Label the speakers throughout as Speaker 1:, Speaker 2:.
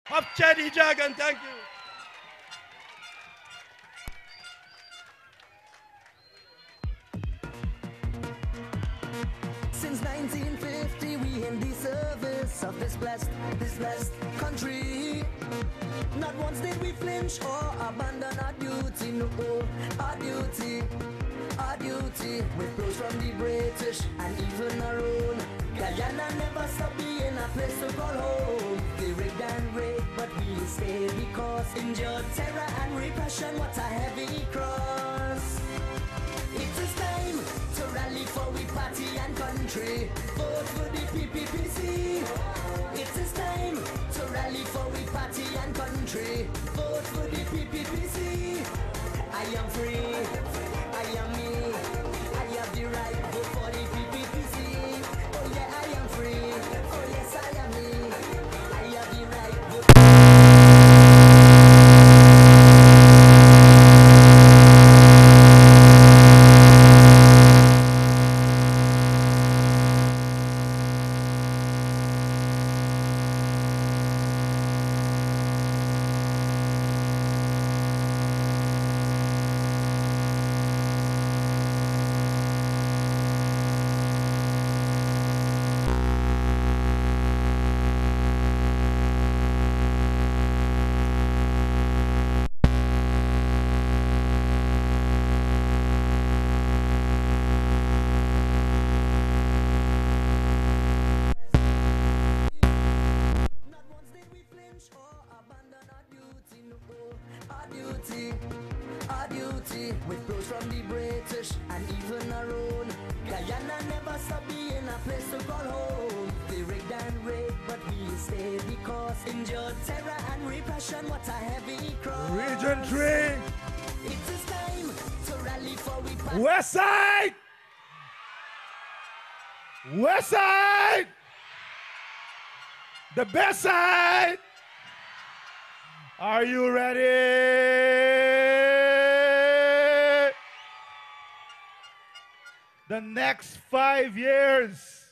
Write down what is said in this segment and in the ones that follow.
Speaker 1: Have Chedi Jagan, thank you.
Speaker 2: Since 1950, we in the service of this blessed country. Not once did we flinch or abandon our duty, no, our duty. With blows from the British and even our own. Guyana never stopped being a place to call home. They rigged and raped, but we stayed because endured terror and repression, what a heavy cross. It is time to rally for we party and country. Vote for the PPPC. It is time to rally for we party and country. Vote for the PPPC. I am free. I am me. I have the right. Vote for the PPPC. Oh yeah, I am free. Oh yes, I am me. I have the right. Vote. Our duty, with blows from the British and even our own. Guyana never stopped being a place to call home. They rigged and raped, but we stayed because endured terror and repression, what a heavy cross.
Speaker 3: Region 3.
Speaker 2: It is time to rally for we
Speaker 3: West Side! West Side! The best side! Are you ready? The next 5 years,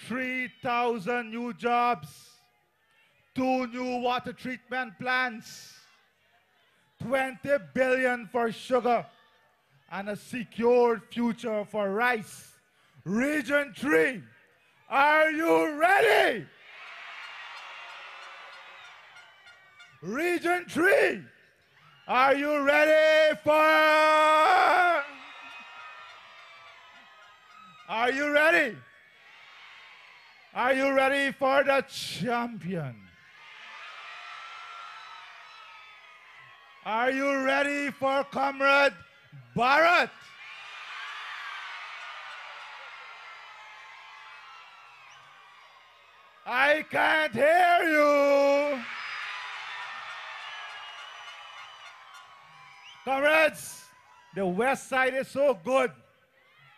Speaker 3: 3,000 new jobs, 2 new water treatment plants, 20 billion for sugar, and a secured future for rice. Region 3, are you ready? Region 3, are you ready for? Are you ready? Are you ready for the champion? Are you ready for Comrade Bharat? I can't hear you. Comrades, the West Side is so good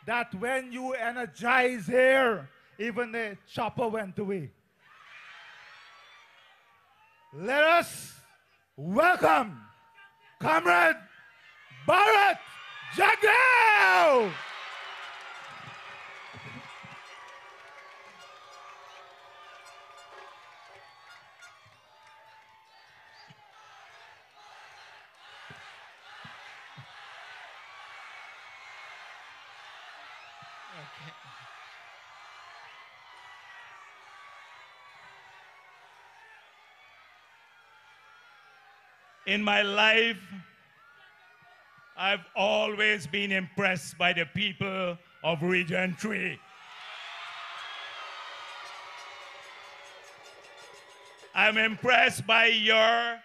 Speaker 3: that when you energize here, even the chopper went away. Let us welcome Comrade Bharat Jagdeo!
Speaker 4: In my life, I've always been impressed by the people of Region 3. I'm impressed by your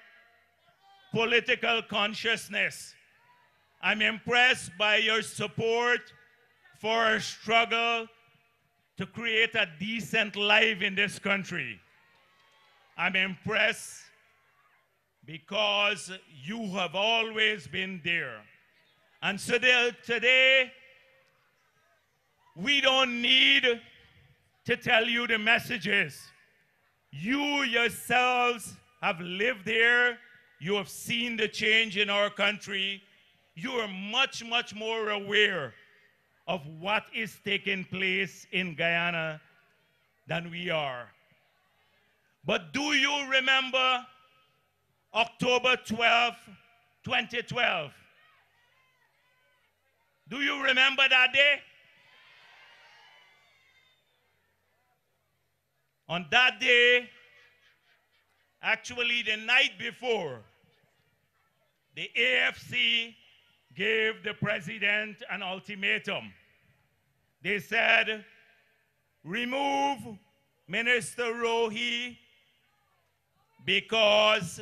Speaker 4: political consciousness. I'm impressed by your support for a struggle to create a decent life in this country. I'm impressed because you have always been there. And so today, we don't need to tell you the messages. You yourselves have lived here. You have seen the change in our country. You are much, much more aware of what is taking place in Guyana than we are. But do you remember October 12, 2012? Do you remember that day? On that day, actually the night before, the AFC gave the president an ultimatum. They said, remove Minister Rohi because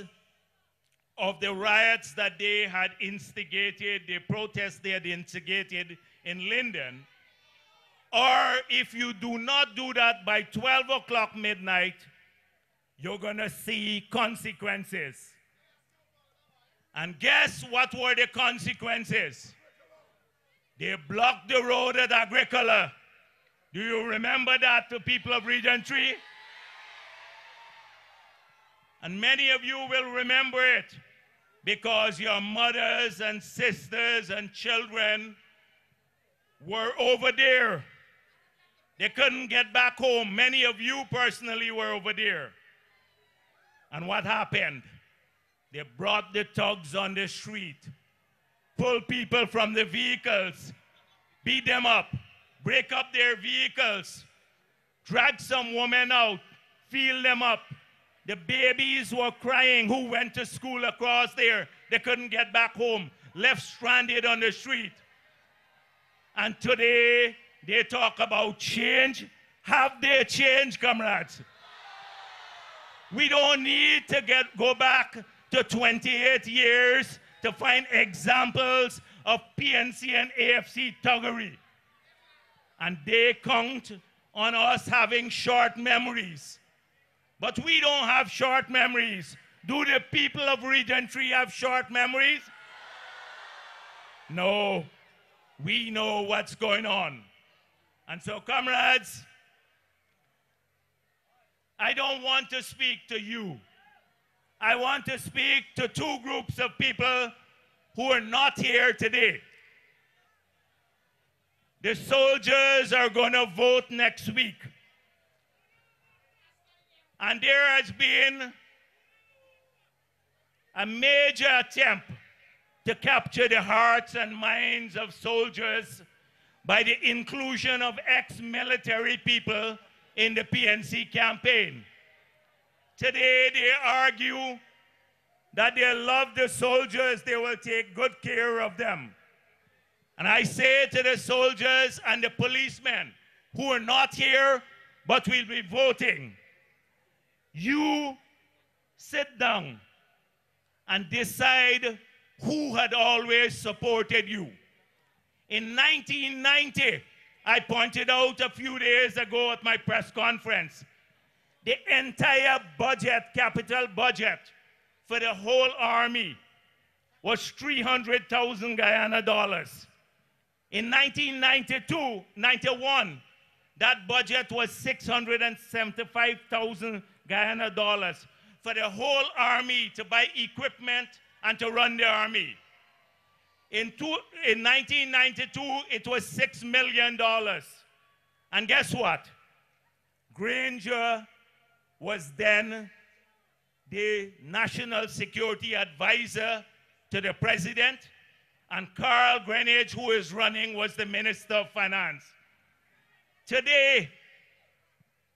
Speaker 4: of the riots that they had instigated, the protests they had instigated in Linden. Or if you do not do that by 12 o'clock midnight, you're going to see consequences. And guess what were the consequences? They blocked the road at Agricola. Do you remember that, the people of Region 3? And many of you will remember it because your mothers and sisters and children were over there. They couldn't get back home. Many of you personally were over there. And what happened? They brought the thugs on the street, pulled people from the vehicles, beat them up, break up their vehicles, drag some women out, fill them up. The babies were crying who went to school across there. They couldn't get back home, left stranded on the street. And today, they talk about change. Have they changed, comrades? We don't need to go back to 28 years to find examples of PNC and AFC thuggery. And they count on us having short memories. But we don't have short memories. Do the people of Region 3 have short memories? No. We know what's going on. And so, comrades, I don't want to speak to you. I want to speak to two groups of people who are not here today. The soldiers are going to vote next week. And there has been a major attempt to capture the hearts and minds of soldiers by the inclusion of ex-military people in the PNC campaign. Today they argue that they love the soldiers, they will take good care of them. And I say to the soldiers and the policemen who are not here but will be voting, you sit down and decide who had always supported you. In 1990, I pointed out a few days ago at my press conference, the entire budget, capital budget for the whole army was 300,000 Guyana dollars. In 1992-91, that budget was 675,000 Guyana dollars for the whole army to buy equipment and to run the army. In 1992, it was $6 million. And guess what? Granger was then the national security advisor to the president, and Carl Greenidge, who is running, was the Minister of Finance. Today,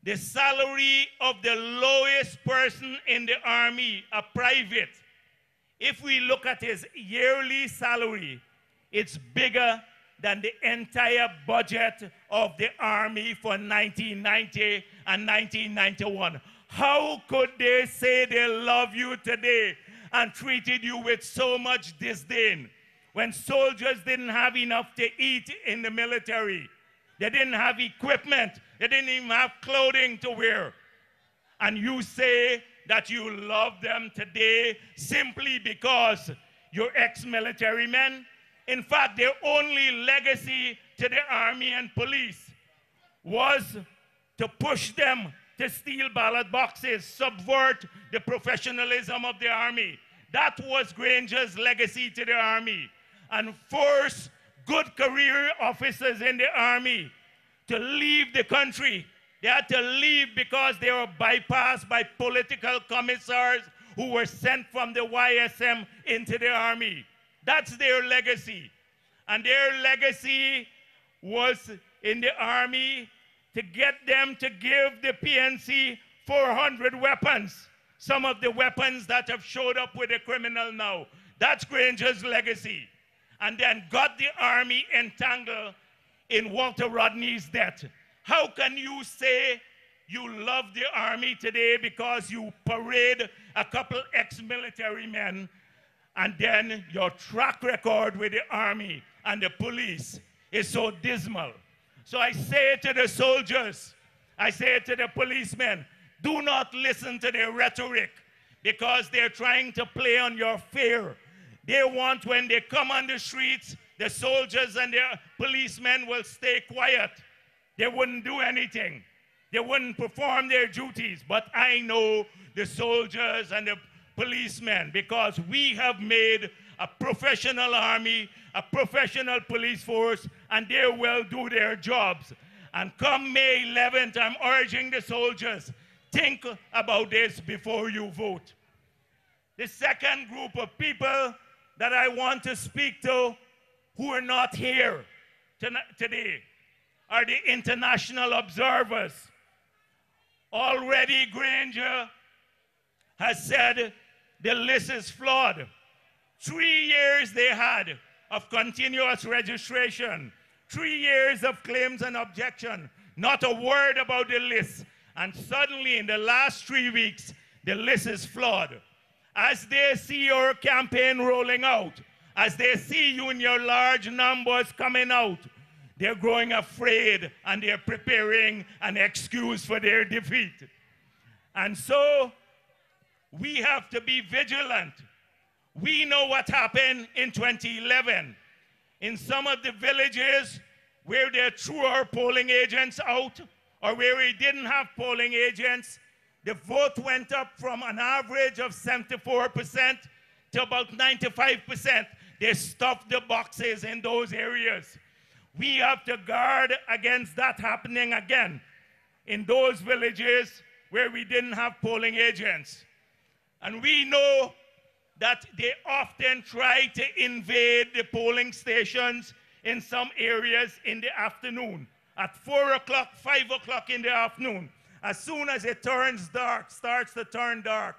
Speaker 4: the salary of the lowest person in the army, a private, if we look at his yearly salary, it's bigger than the entire budget of the army for 1990 and 1991. How could they say they love you today and treated you with so much disdain when soldiers didn't have enough to eat in the military? They didn't have equipment. They didn't even have clothing to wear. And you say that you love them today simply because you're ex-military men? In fact, their only legacy to the army and police was to push them to steal ballot boxes, subvert the professionalism of the army. That was Granger's legacy to the army. And force good career officers in the army to leave the country They had to leave because they were bypassed by political commissars who were sent from the YSM into the army. That's their legacy. And their legacy was in the army to get them to give the PNC 400 weapons. Some of the weapons that have showed up with the criminal now. That's Granger's legacy. And then got the army entangled in Walter Rodney's death. How can you say you love the army today because you parade a couple ex-military men and then your track record with the army and the police is so dismal? So I say to the soldiers, I say to the policemen, do not listen to their rhetoric because they're trying to play on your fear. They want, when they come on the streets, the soldiers and the policemen will stay quiet. They wouldn't do anything. They wouldn't perform their duties. But I know the soldiers and the policemen because we have made a professional army, a professional police force, and they will do their jobs. And come May 11th, I'm urging the soldiers, think about this before you vote. The second group of people that I want to speak to who are not here today are the international observers. Already Granger has said the list is flawed. 3 years they had of continuous registration, 3 years of claims and objection, not a word about the list. And suddenly in the last 3 weeks, the list is flawed. As they see your campaign rolling out, as they see you in your large numbers coming out, they're growing afraid and they're preparing an excuse for their defeat. And so we have to be vigilant. We know what happened in 2011. In some of the villages where they threw our polling agents out or where we didn't have polling agents, the vote went up from an average of 74% to about 95%. They stuffed the boxes in those areas. We have to guard against that happening again in those villages where we didn't have polling agents. And we know that they often try to invade the polling stations in some areas in the afternoon, at 4 o'clock, 5 o'clock in the afternoon. As soon as it turns dark, starts to turn dark,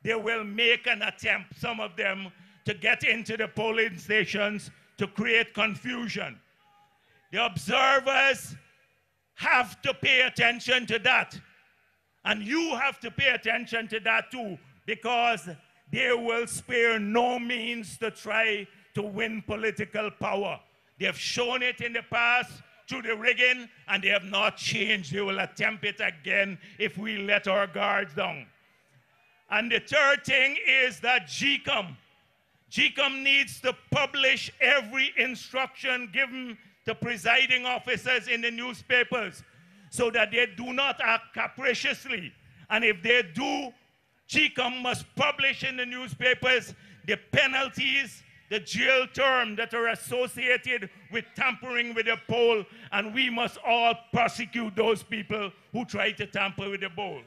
Speaker 4: they will make an attempt, some of them, to get into the polling stations to create confusion. The observers have to pay attention to that. And you have to pay attention to that too, because they will spare no means to try to win political power. They have shown it in the past through the rigging, and they have not changed. They will attempt it again if we let our guards down. And the third thing is that GCOM needs to publish every instruction given to presiding officers in the newspapers so that they do not act capriciously. And if they do, GCOM must publish in the newspapers the penalties, the jail term that are associated with tampering with the poll, and we must all prosecute those people who try to tamper with the poll.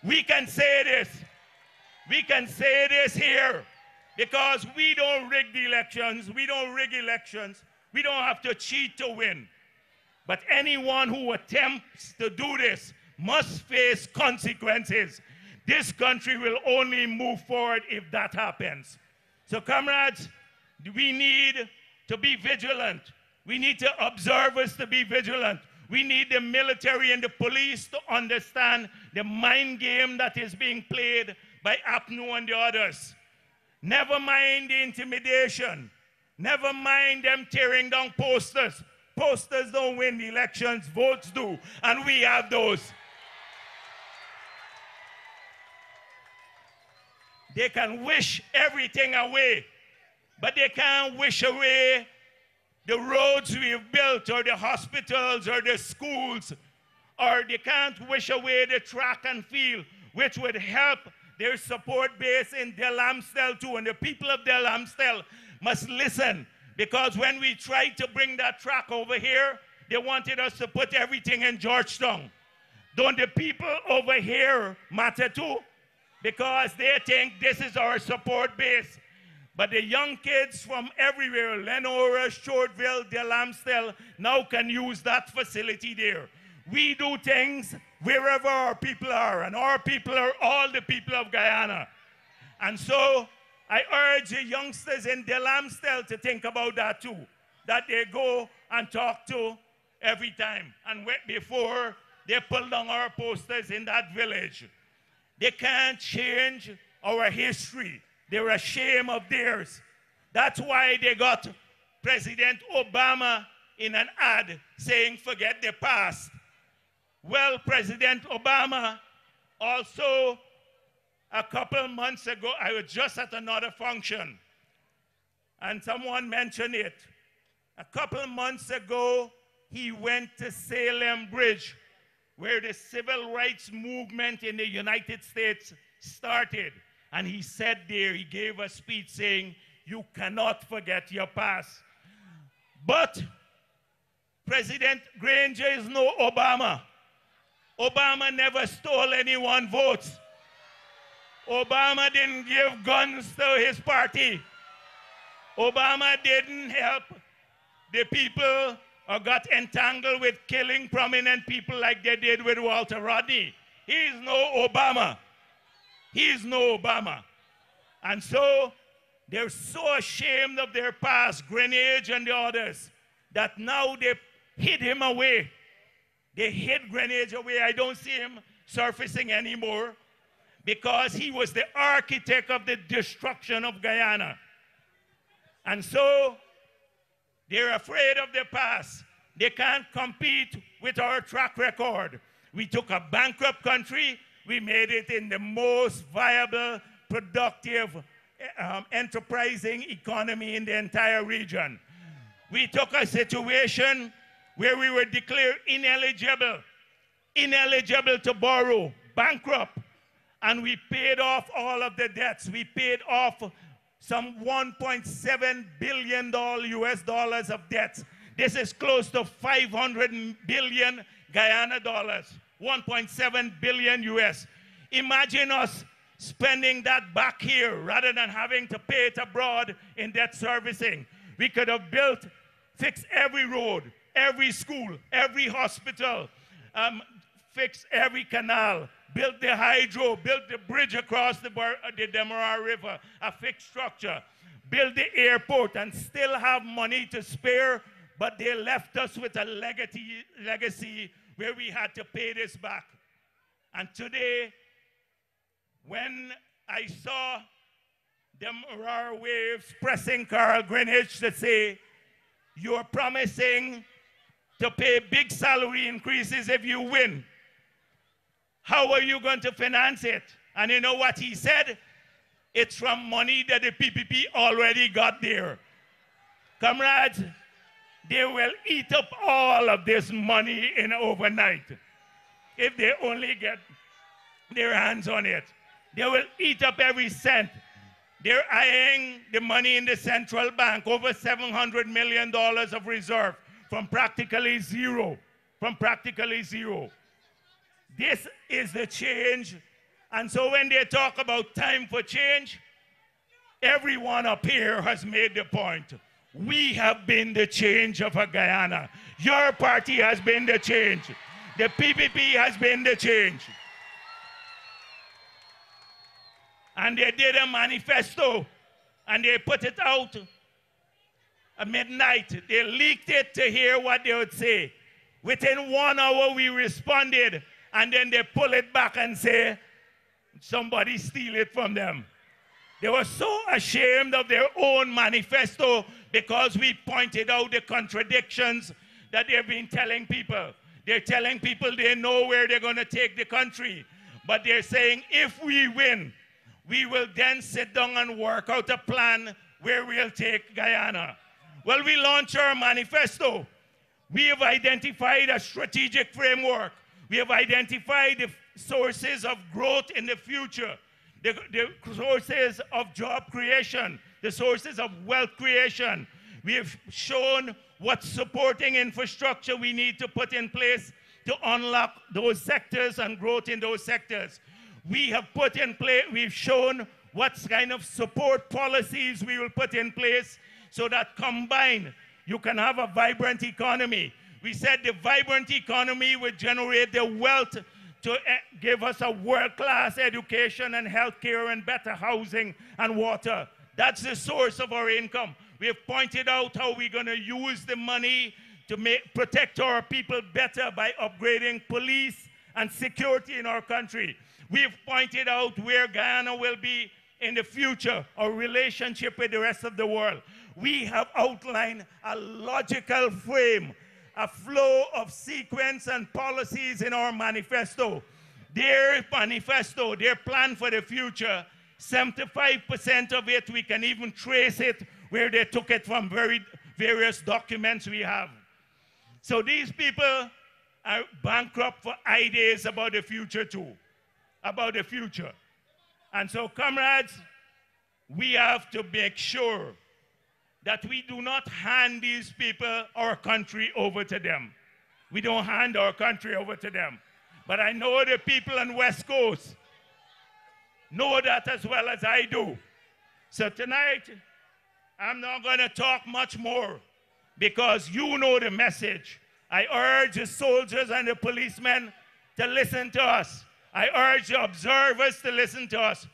Speaker 4: We can say this here, because we don't rig the elections, we don't rig elections, we don't have to cheat to win. But anyone who attempts to do this must face consequences. This country will only move forward if that happens. So comrades, we need to be vigilant. We need the observers to be vigilant. We need the military and the police to understand the mind game that is being played by APNU and the others. Never mind the intimidation. Never mind them tearing down posters. Posters don't win the elections, votes do, and we have those. They can wish everything away, but they can't wish away the roads we've built, or the hospitals, or the schools, or they can't wish away the track and field, which would help their support base in Del Amstel too. And the people of Del Amstel must listen, because when we tried to bring that track over here, they wanted us to put everything in Georgetown. Don't the people over here matter too? Because they think this is our support base. But the young kids from everywhere, Lenora, Stewartville, Delamstel, now can use that facility there. We do things wherever our people are, and our people are all the people of Guyana. And so I urge the youngsters in Delamstel to think about that too, that they go and talk to every time. And before they pull down our posters in that village. They can't change our history. They're ashamed of theirs. That's why they got President Obama in an ad saying, forget the past. Well, President Obama also, a couple months ago, I was just at another function, and someone mentioned it. A couple months ago, he went to Salem Bridge, where the civil rights movement in the United States started. And he said there, he gave a speech saying, you cannot forget your past. But President Granger is no Obama. Obama never stole anyone's votes. Obama didn't give guns to his party. Obama didn't help the people or got entangled with killing prominent people like they did with Walter Rodney. He's no Obama. He's no Obama. And so they're so ashamed of their past, Greenidge and the others, that now they hid him away. They hid Greenidge away. I don't see him surfacing anymore because he was the architect of the destruction of Guyana. And so they're afraid of the past. They can't compete with our track record. We took a bankrupt country. We made it in the most viable, productive, enterprising economy in the entire region. We took a situation where we were declared ineligible to borrow, bankrupt, and we paid off all of the debts. We paid off some $1.7 billion US dollars of debts. This is close to 500 billion Guyana dollars. 1.7 billion US. Imagine us spending that back here rather than having to pay it abroad in debt servicing. We could have fixed every road, every school, every hospital, fixed every canal, built the hydro, built the bridge across the Demerara River, a fixed structure, built the airport, and still have money to spare, but they left us with a legacy where we had to pay this back. And today, when I saw Demerara Waves pressing Carl Greenidge to say, you're promising to pay big salary increases if you win. How are you going to finance it? And you know what he said? It's from money that the PPP already got there. Comrades, they will eat up all of this money in overnight if they only get their hands on it. They will eat up every cent. They're eyeing the money in the central bank, over $700 million of reserve, from practically zero. This is the change. And so when they talk about time for change, everyone up here has made the point. We have been the change of a Guyana. Your party has been the change. The PPP has been the change. And they did a manifesto, and they put it out at midnight. They leaked it to hear what they would say. Within 1 hour, we responded, and then they pull it back and say, somebody steal it from them. They were so ashamed of their own manifesto because we pointed out the contradictions that they've been telling people. They're telling people they know where they're going to take the country, but they're saying if we win, we will then sit down and work out a plan where we'll take Guyana. Well, we launched our manifesto. We have identified a strategic framework. We have identified the sources of growth in the future, the sources of job creation, the sources of wealth creation. We have shown what supporting infrastructure we need to put in place to to unlock those sectors and growth in those sectors. We have put in place, we've shown what kind of support policies we will put in place so that combined you can have a vibrant economy. We said the vibrant economy would generate the wealth to give us a world-class education and healthcare and better housing and water. That's the source of our income. We have pointed out how we're going to use the money to protect our people better by upgrading police and security in our country. We have pointed out where Guyana will be in the future, our relationship with the rest of the world. We have outlined a logical frame, a flow of sequence and policies in our manifesto. Their manifesto, their plan for the future, 75% of it, we can even trace it where they took it from various documents we have. So these people are bankrupt for ideas about the future too, about the future. And so, comrades, we have to make sure that we do not hand these people our country over to them. We don't hand our country over to them. But I know the people on West Coast know that as well as I do. So tonight, I'm not going to talk much more because you know the message. I urge the soldiers and the policemen to listen to us. I urge the observers to listen to us.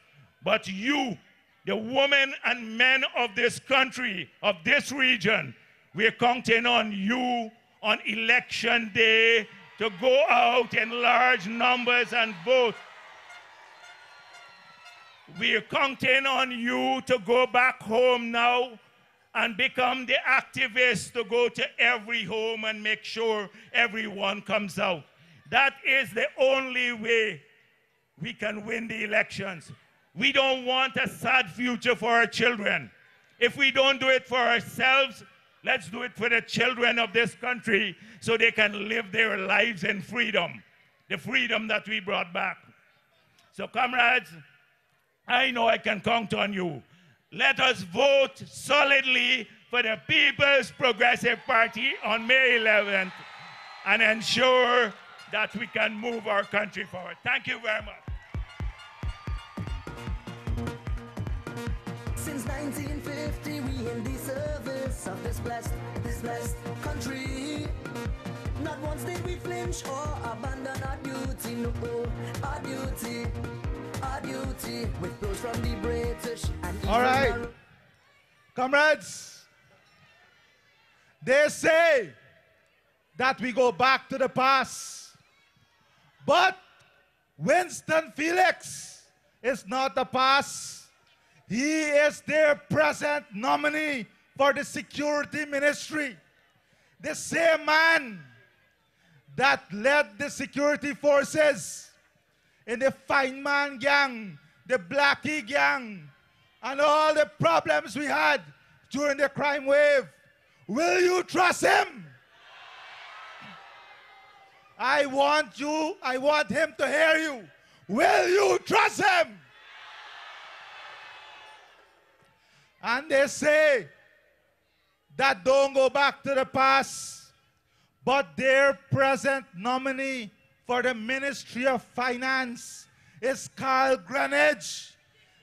Speaker 4: But you, the women and men of this country, of this region, we're counting on you on election day to go out in large numbers and vote. We're counting on you to go back home now and become the activists to go to every home and make sure everyone comes out. That is the only way we can win the elections. We don't want a sad future for our children. If we don't do it for ourselves, let's do it for the children of this country so they can live their lives in freedom, the freedom that we brought back. So comrades, I know I can count on you. Let us vote solidly for the People's Progressive Party on May 11th and ensure that we can move our country forward. Thank you very much.
Speaker 2: Since 1950, we in the service of this blessed country. Not once did we flinch or abandon our duty, no, our duty with those from the British and
Speaker 3: all right, comrades, they say that we go back to the past, but Winston Felix is not the past. He is their present nominee for the security ministry. The same man that led the security forces in the Feynman gang, the Blackie gang, and all the problems we had during the crime wave. Will you trust him? I want him to hear you. Will you trust him? And they say that don't go back to the past, but their present nominee for the Ministry of Finance is Carl Greenidge,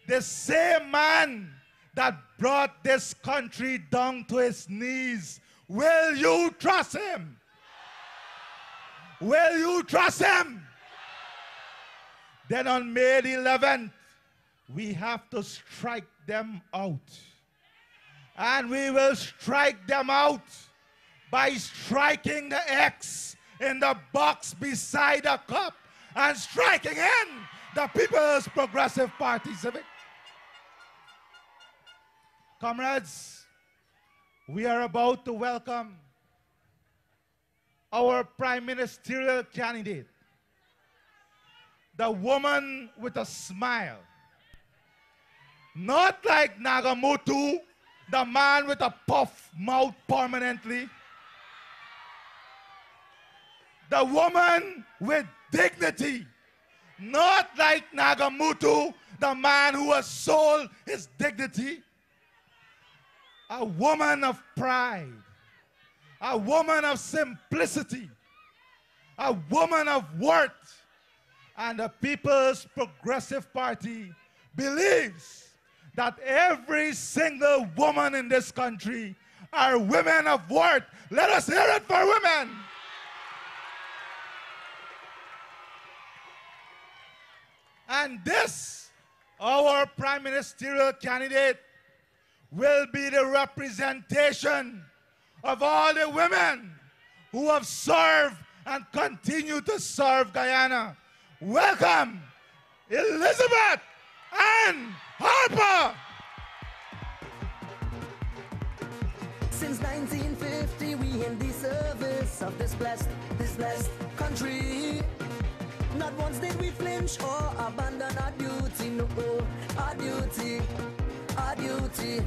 Speaker 3: the same man that brought this country down to its knees. Will you trust him? Will you trust him? Then on May the 11th, we have to strike them out. And we will strike them out by striking the X in the box beside the cup and striking in the People's Progressive Party, Civic. Comrades, we are about to welcome our prime ministerial candidate, the woman with a smile. Not like Nagamutu, the man with a puff mouth permanently. The woman with dignity. Not like Nagamutu, the man who has sold his dignity. A woman of pride. A woman of simplicity. a woman of worth. And the People's Progressive Party believes that every single woman in this country are women of worth. Let us hear it for women. And this, our prime ministerial candidate, will be the representation of all the women who have served and continue to serve Guyana. Welcome, Elisabeth and Harper.
Speaker 2: Since 1950, we in the service of this blessed country. Not once did we flinch or abandon our duty, no, our duty.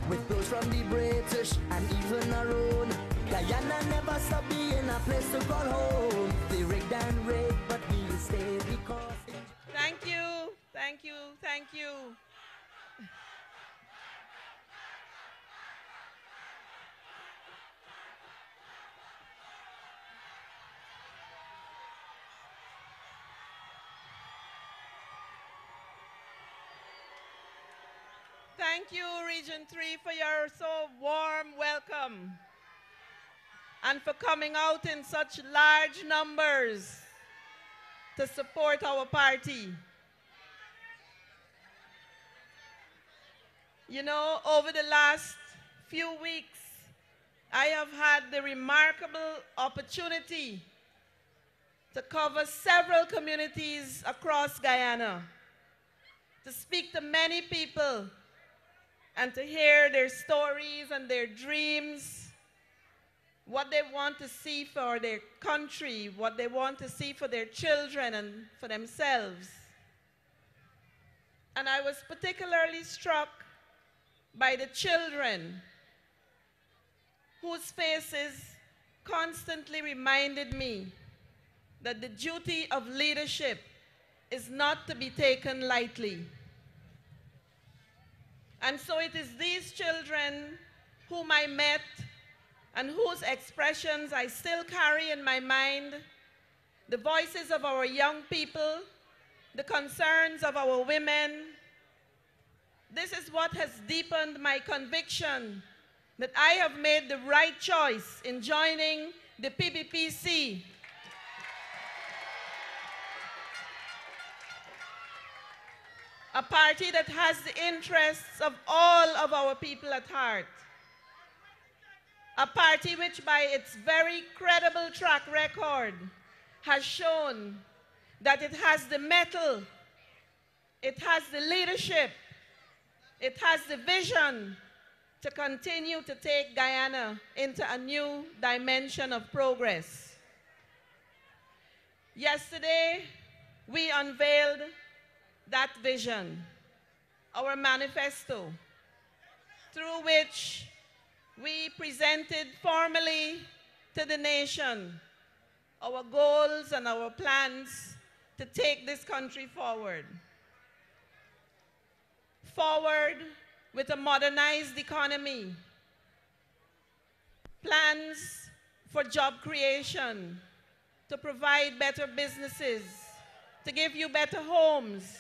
Speaker 2: With those from the British and even our own. Guyana never stopped being a place to call home. They rigged and raped, but we stayed because...
Speaker 5: Thank you, thank you, thank you. Thank you, Region 3, for your so warm welcome and for coming out in such large numbers to support our party. You know, over the last few weeks, I have had the remarkable opportunity to cover several communities across Guyana, to speak to many people, and to hear their stories and their dreams, what they want to see for their country, what they want to see for their children and for themselves. And I was particularly struck by the children whose faces constantly reminded me that the duty of leadership is not to be taken lightly. And so it is these children whom I met and whose expressions I still carry in my mind, the voices of our young people, the concerns of our women. This is what has deepened my conviction that I have made the right choice in joining the PPPC. A party that has the interests of all of our people at heart. A party which by its very credible track record has shown that it has the mettle, it has the leadership, it has the vision to continue to take Guyana into a new dimension of progress. Yesterday, we unveiled that vision, our manifesto, through which we presented formally to the nation our goals and our plans to take this country forward. Forward with a modernized economy, plans for job creation, to provide better businesses, to give you better homes.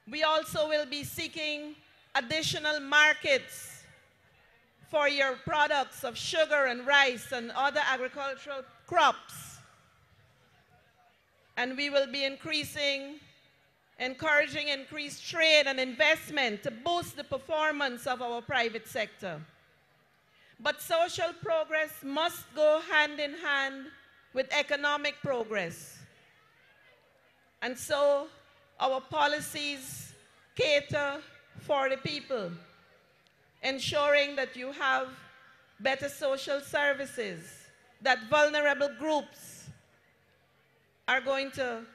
Speaker 5: We also will be seeking additional markets for your products of sugar and rice and other agricultural crops. And we will be encouraging increased trade and investment to boost the performance of our private sector. But social progress must go hand in hand with economic progress. And so our policies cater for the people, ensuring that you have better social services, that vulnerable groups are going to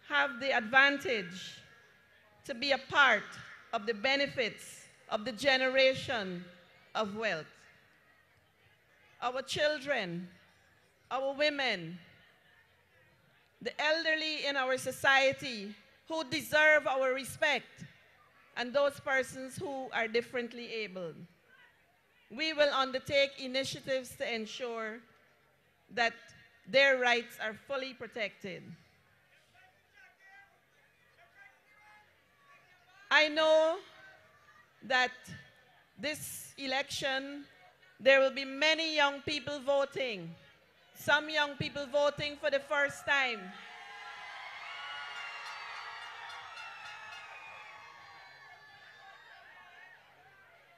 Speaker 5: have the advantage to be a part of the benefits of the generation of wealth. Our children, our women, the elderly in our society who deserve our respect, and those persons who are differently abled. We will undertake initiatives to ensure that their rights are fully protected. I know that this election, there will be many young people voting. Some young people voting for the first time.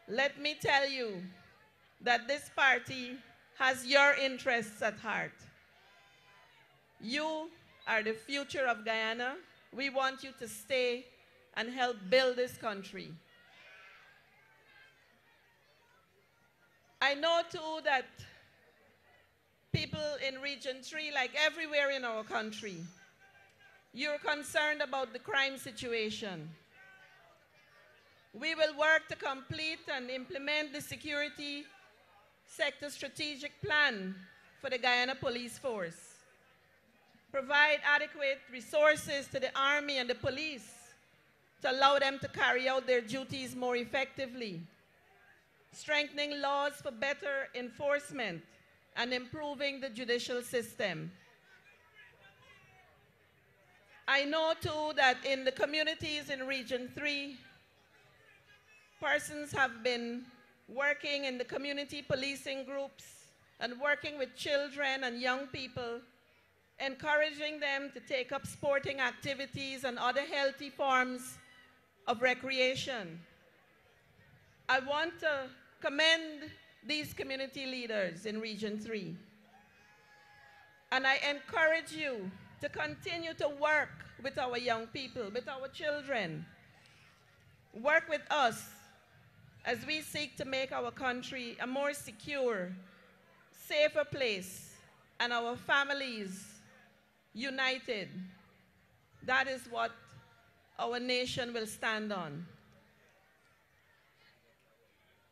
Speaker 5: Let me tell you that this party has your interests at heart. You are the future of Guyana. We want you to stay and help build this country. I know too that people in Region 3, like everywhere in our country, you're concerned about the crime situation. We will work to complete and implement the security sector strategic plan for the Guyana Police Force. Provide adequate resources to the Army and the police to allow them to carry out their duties more effectively. Strengthening laws for better enforcement and improving the judicial system. I know too that in the communities in Region 3, persons have been working in the community policing groups and working with children and young people, encouraging them to take up sporting activities and other healthy forms of recreation. I want to commend these community leaders in Region 3. And I encourage you to continue to work with our young people, with our children. Work with us as we seek to make our country a more secure, safer place, and our families united. That is what our nation will stand on.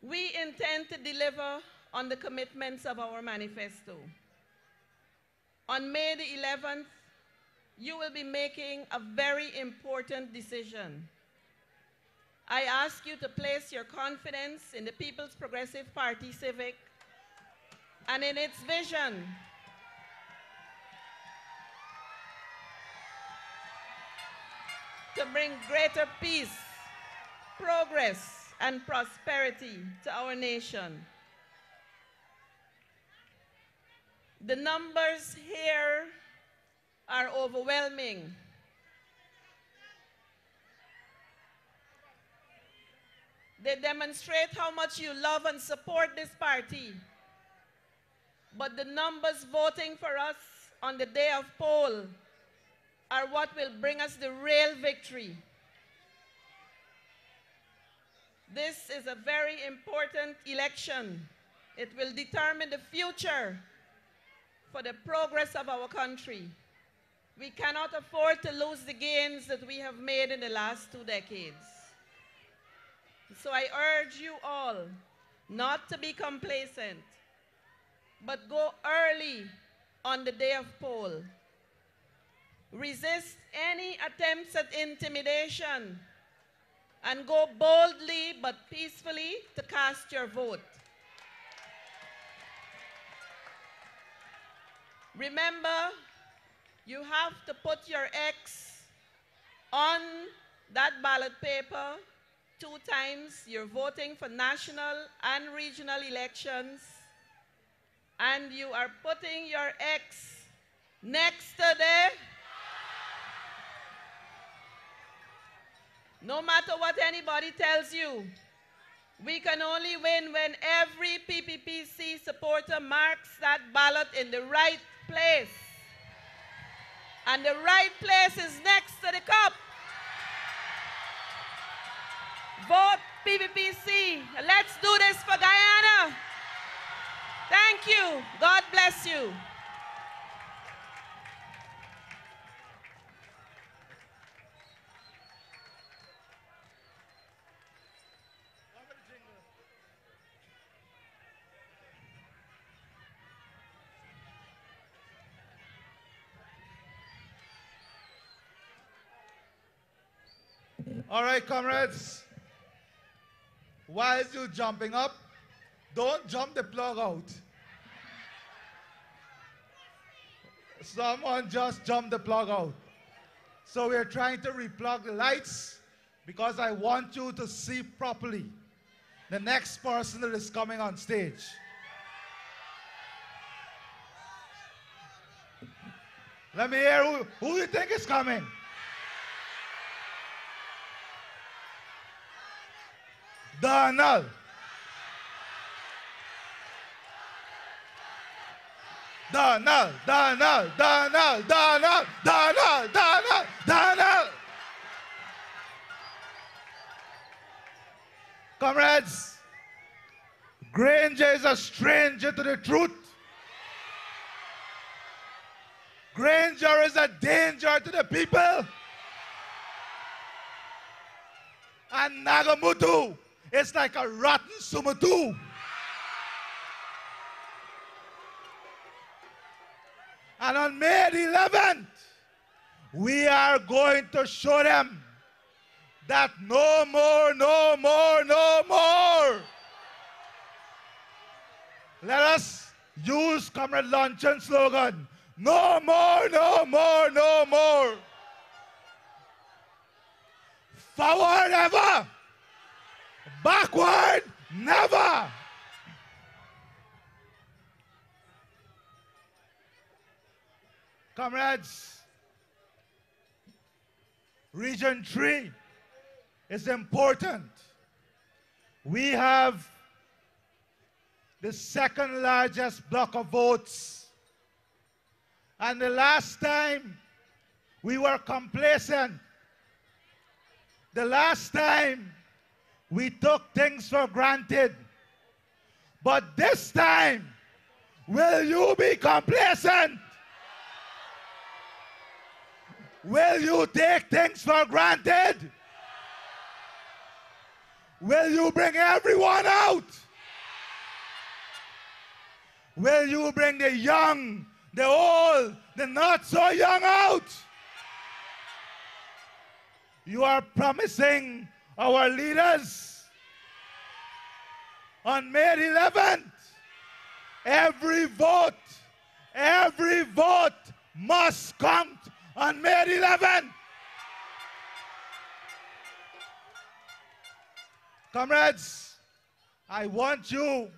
Speaker 5: We intend to deliver on the commitments of our manifesto. On May the 11th, you will be making a very important decision. I ask you to place your confidence in the People's Progressive Party, Civic, and in its vision to bring greater peace, progress, and prosperity to our nation. The numbers here are overwhelming. They demonstrate how much you love and support this party. But the numbers voting for us on the day of poll are what will bring us the real victory. This is a very important election. It will determine the future for the progress of our country. We cannot afford to lose the gains that we have made in the last 2 decades. So I urge you all not to be complacent, but go early on the day of poll. Resist any attempts at intimidation and go boldly but peacefully to cast your vote. Remember, you have to put your X on that ballot paper 2 times. You're voting for national and regional elections, and you are putting your X next to the... No matter what anybody tells you, we can only win when every PPPC supporter marks that ballot in the right place. And the right place is next to the cup. Vote PPPC. Let's do this for Guyana. Thank you. God bless you.
Speaker 3: All right, comrades. While you're jumping up, don't jump the plug out. Someone just jumped the plug out. So we're trying to replug the lights because I want you to see properly the next person that is coming on stage. Let me hear who you think is coming. Donald. Donald, Donald, Donald, Donald, Donald, Donald, Donald. Comrades, Granger is a stranger to the truth. Granger is a danger to the people. And Nagamutu is like a rotten sumutu. And on May 11th, we are going to show them that no more, no more, no more. Let us use Comrade Lunchen's slogan, no more, no more, no more. Forward ever, backward never. Comrades, Region 3 is important. We have the second largest block of votes. And the last time we were complacent. The last time we took things for granted. But this time, will you be complacent? Will you take things for granted? Will you bring everyone out? Will you bring the young, the old, the not so young out? You are promising our leaders on May 11th, every vote must count on May 11th. Comrades, I want you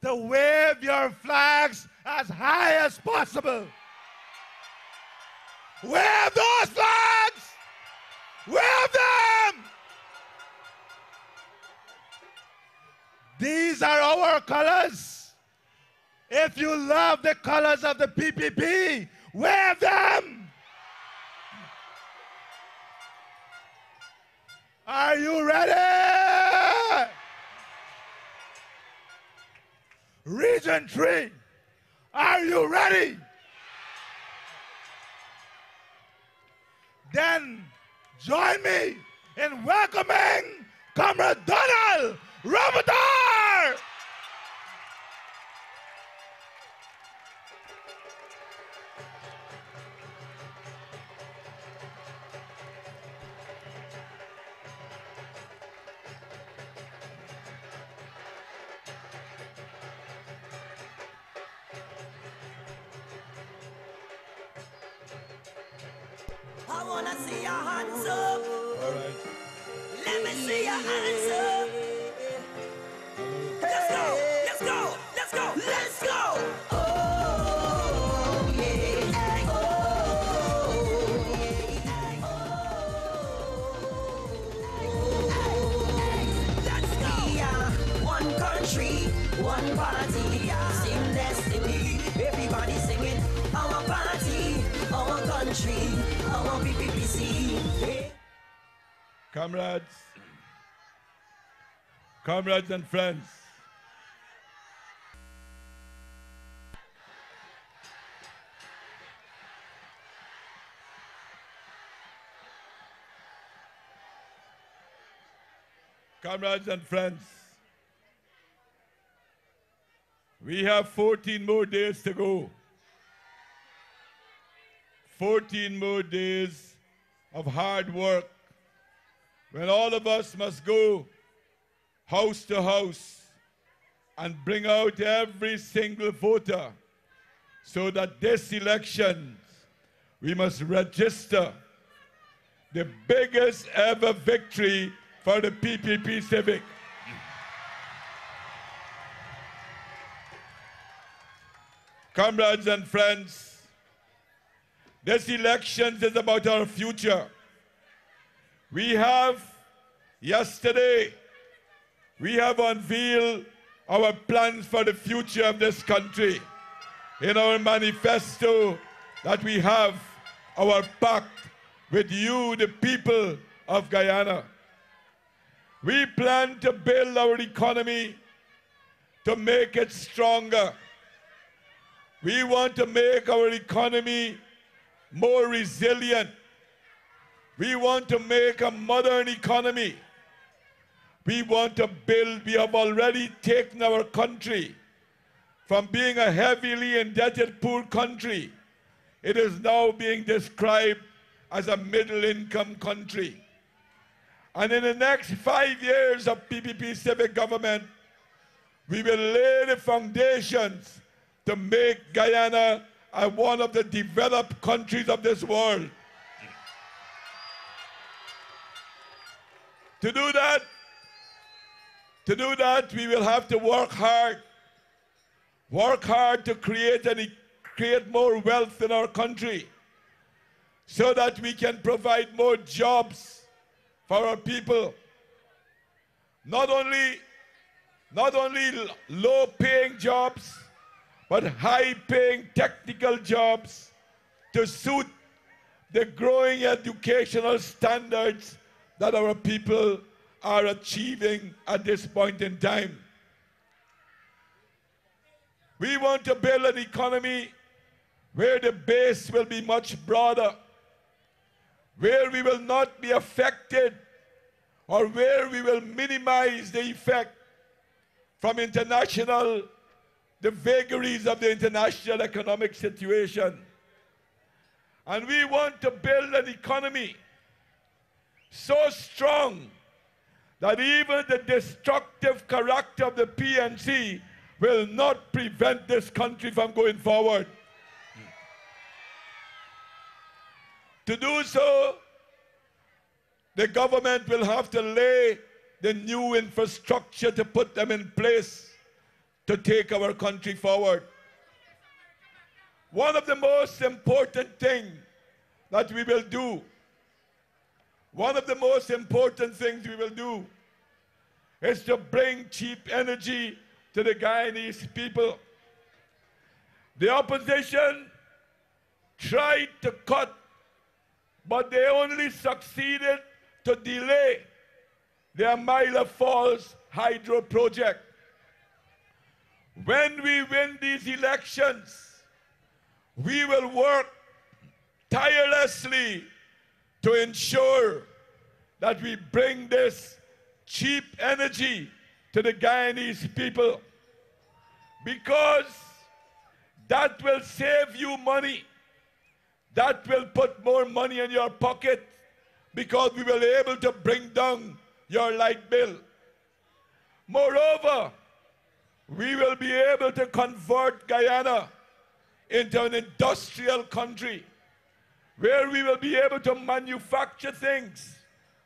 Speaker 3: to wave your flags as high as possible. Wave those flags! Wave them! These are our colors. If you love the colors of the PPP, wave them! Are you ready? Region 3, are you ready? Then join me in welcoming Comrade Donald Ramotar!
Speaker 2: I wanna see your hands up.
Speaker 3: All right.
Speaker 2: Let me see your hands up. Let's go, let's go, let's go, let's go. Oh, yeah. Oh, yeah. Let's go. We are one country, one party, same destiny. Everybody singing our party, our country, our PPPC.
Speaker 1: Comrades and friends, we have 14 more days to go. 14 more days of hard work when all of us must go house to house and bring out every single voter so that this election we must register the biggest ever victory for the PPP Civic. Comrades and friends, this election is about our future. Yesterday, we have unveiled our plans for the future of this country. In our manifesto that we have, our pact with you, the people of Guyana. We plan to build our economy to make it stronger. We want to make our economy more resilient. We want to make a modern economy. We want to build, we have already taken our country from being a heavily indebted poor country. It is now being described as a middle-income country. And in the next 5 years of PPP Civic government, we will lay the foundations to make Guyana one of the developed countries of this world. To do that, we will have to work hard to create more wealth in our country so that we can provide more jobs for our people. Not only low-paying jobs, but high-paying technical jobs to suit the growing educational standards that our people are achieving at this point in time. We want to build an economy where the base will be much broader, where we will not be affected, or where we will minimize the effect from the vagaries of the international economic situation. And we want to build an economy so strong that even the destructive character of the PNC will not prevent this country from going forward. To do so, the government will have to lay the new infrastructure to put them in place to take our country forward. One of the most important things that we will do, is to bring cheap energy to the Guyanese people. The opposition tried to cut, but they only succeeded to delay the Amila Falls hydro project. When we win these elections, we will work tirelessly to ensure that we bring this cheap energy to the Guyanese people, because that will save you money. That will put more money in your pocket, because we will be able to bring down your light bill. Moreover, we will be able to convert Guyana into an industrial country where we will be able to manufacture things,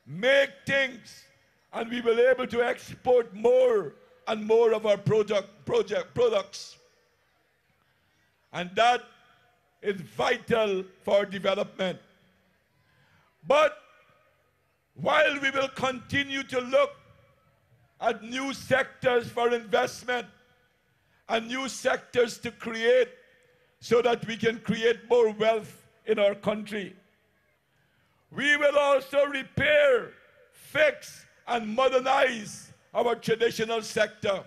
Speaker 1: make things, and we will be able to export more and more of our products. And that is vital for development. But while we will continue to look at new sectors for investment and new sectors to create so that we can create more wealth in our country, we will also repair, fix, and modernize our traditional sector.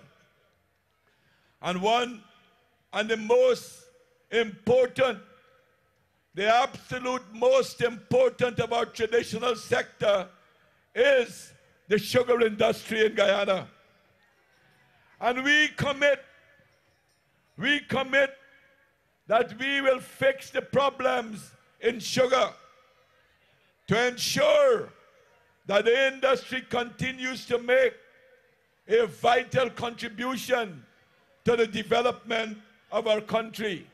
Speaker 1: And the most important, the absolute most important of our traditional sector is the sugar industry in Guyana. And we commit that we will fix the problems in sugar to ensure that the industry continues to make a vital contribution to the development of our country.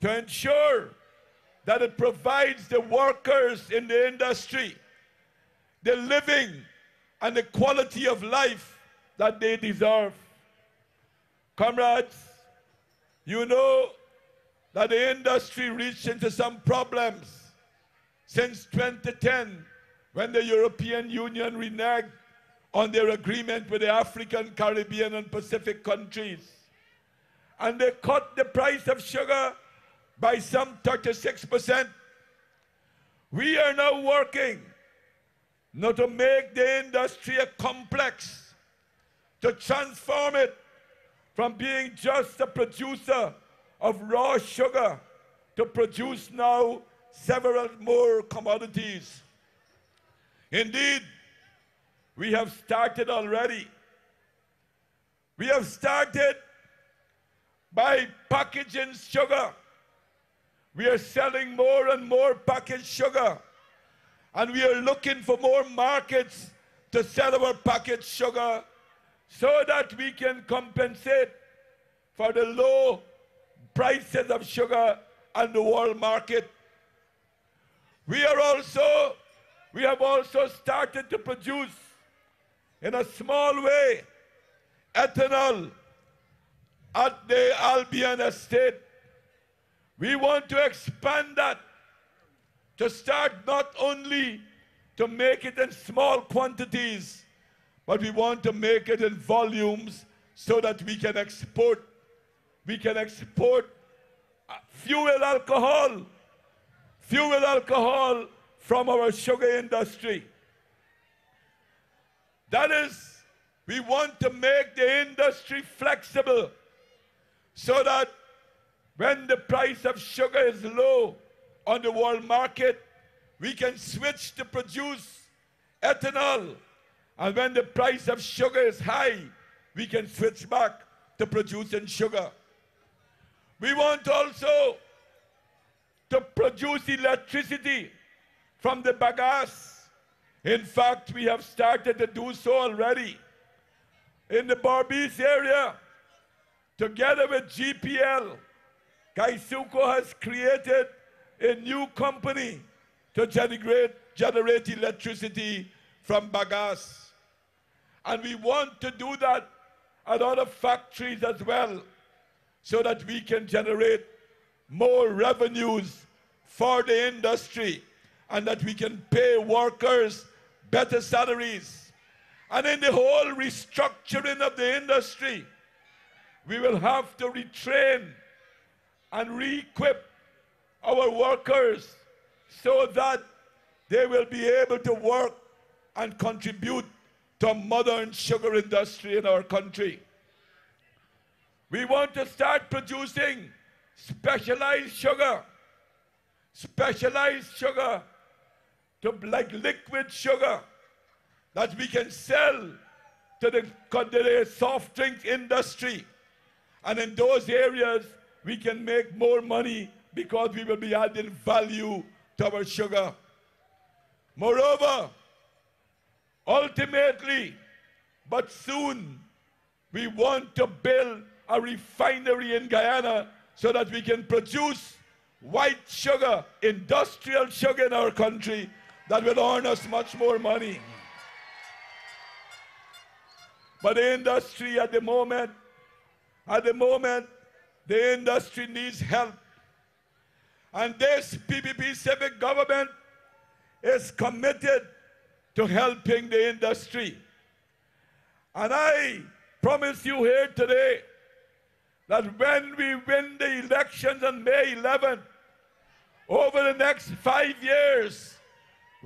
Speaker 1: to ensure that it provides the workers in the industry the living and the quality of life that they deserve. Comrades, you know that the industry reached into some problems since 2010 when the European Union reneged on their agreement with the African, Caribbean, and Pacific countries. And they cut the price of sugar by some 36%. We are now working not to make the industry a complex, to transform it from being just a producer of raw sugar to produce now several more commodities. Indeed, we have started already. We have started by packaging sugar. We are selling more and more packaged sugar, and we are looking for more markets to sell our packaged sugar so that we can compensate for the low prices of sugar on the world market. We have also started to produce, in a small way, ethanol at the Albion estate. We want to expand that, to start not only to make it in small quantities, but we want to make it in volumes so that we can export. We can export fuel alcohol from our sugar industry. That is, we want to make the industry flexible so that when the price of sugar is low on the world market, we can switch to produce ethanol. And when the price of sugar is high, we can switch back to producing sugar. We want also to produce electricity from the bagasse. In fact, we have started to do so already. In the Barbies area, together with GPL, Kaisuko has created a new company to generate electricity from bagasse. And we want to do that at other factories as well, so that we can generate more revenues for the industry and that we can pay workers better salaries. And in the whole restructuring of the industry, we will have to retrain and re-equip our workers so that they will be able to work and contribute to a modern sugar industry in our country. We want to start producing specialized sugar like liquid sugar that we can sell to the soft drink industry. And in those areas, we can make more money because we will be adding value to our sugar. Moreover, ultimately, but soon, we want to build a refinery in Guyana so that we can produce white sugar, industrial sugar in our country that will earn us much more money. But the industry at the moment, the industry needs help. And this PPP Civic government is committed to helping the industry. And I promise you here today that when we win the elections on May 11th, over the next 5 years,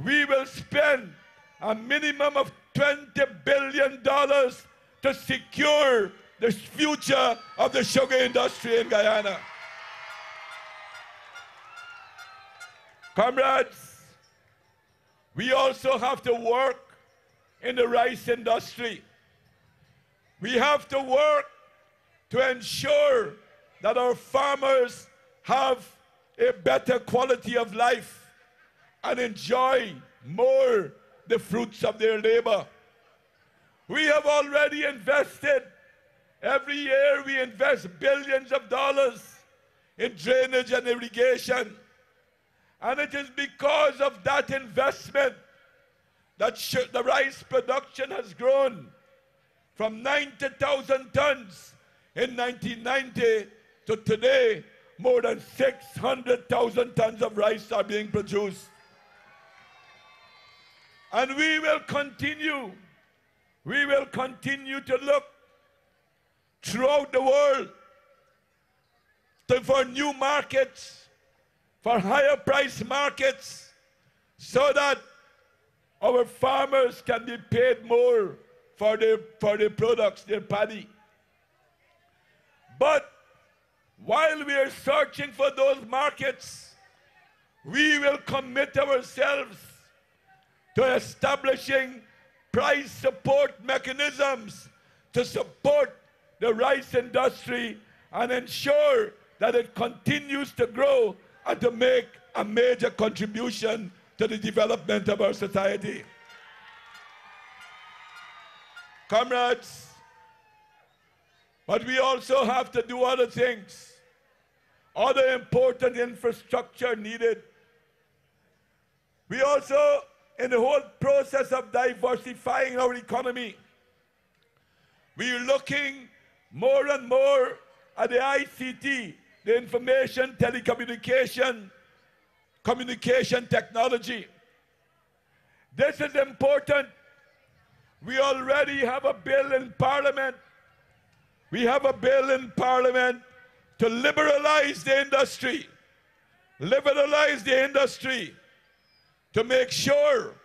Speaker 1: we will spend a minimum of $20 billion to secure the future of the sugar industry in Guyana. Comrades, we also have to work in the rice industry. We have to work to ensure that our farmers have a better quality of life and enjoy more the fruits of their labor. We have already invested, every year we invest billions of dollars in drainage and irrigation. And it is because of that investment that the rice production has grown from 90,000 tons in 1990 to today, more than 600,000 tons of rice are being produced. And we will continue to look throughout the world for new markets, for higher price markets, so that our farmers can be paid more for their products, their paddy. But while we are searching for those markets, we will commit ourselves to establishing price support mechanisms to support the rice industry and ensure that it continues to grow and to make a major contribution to the development of our society. Comrades, but we also have to do other things. Other important infrastructure needed. We also, in the whole process of diversifying our economy, we are looking more and more at the ICT, the information, telecommunication, communication technology. This is important. We already have a bill in Parliament. We have a bill in Parliament to liberalize the industry. Liberalize the industry to make sure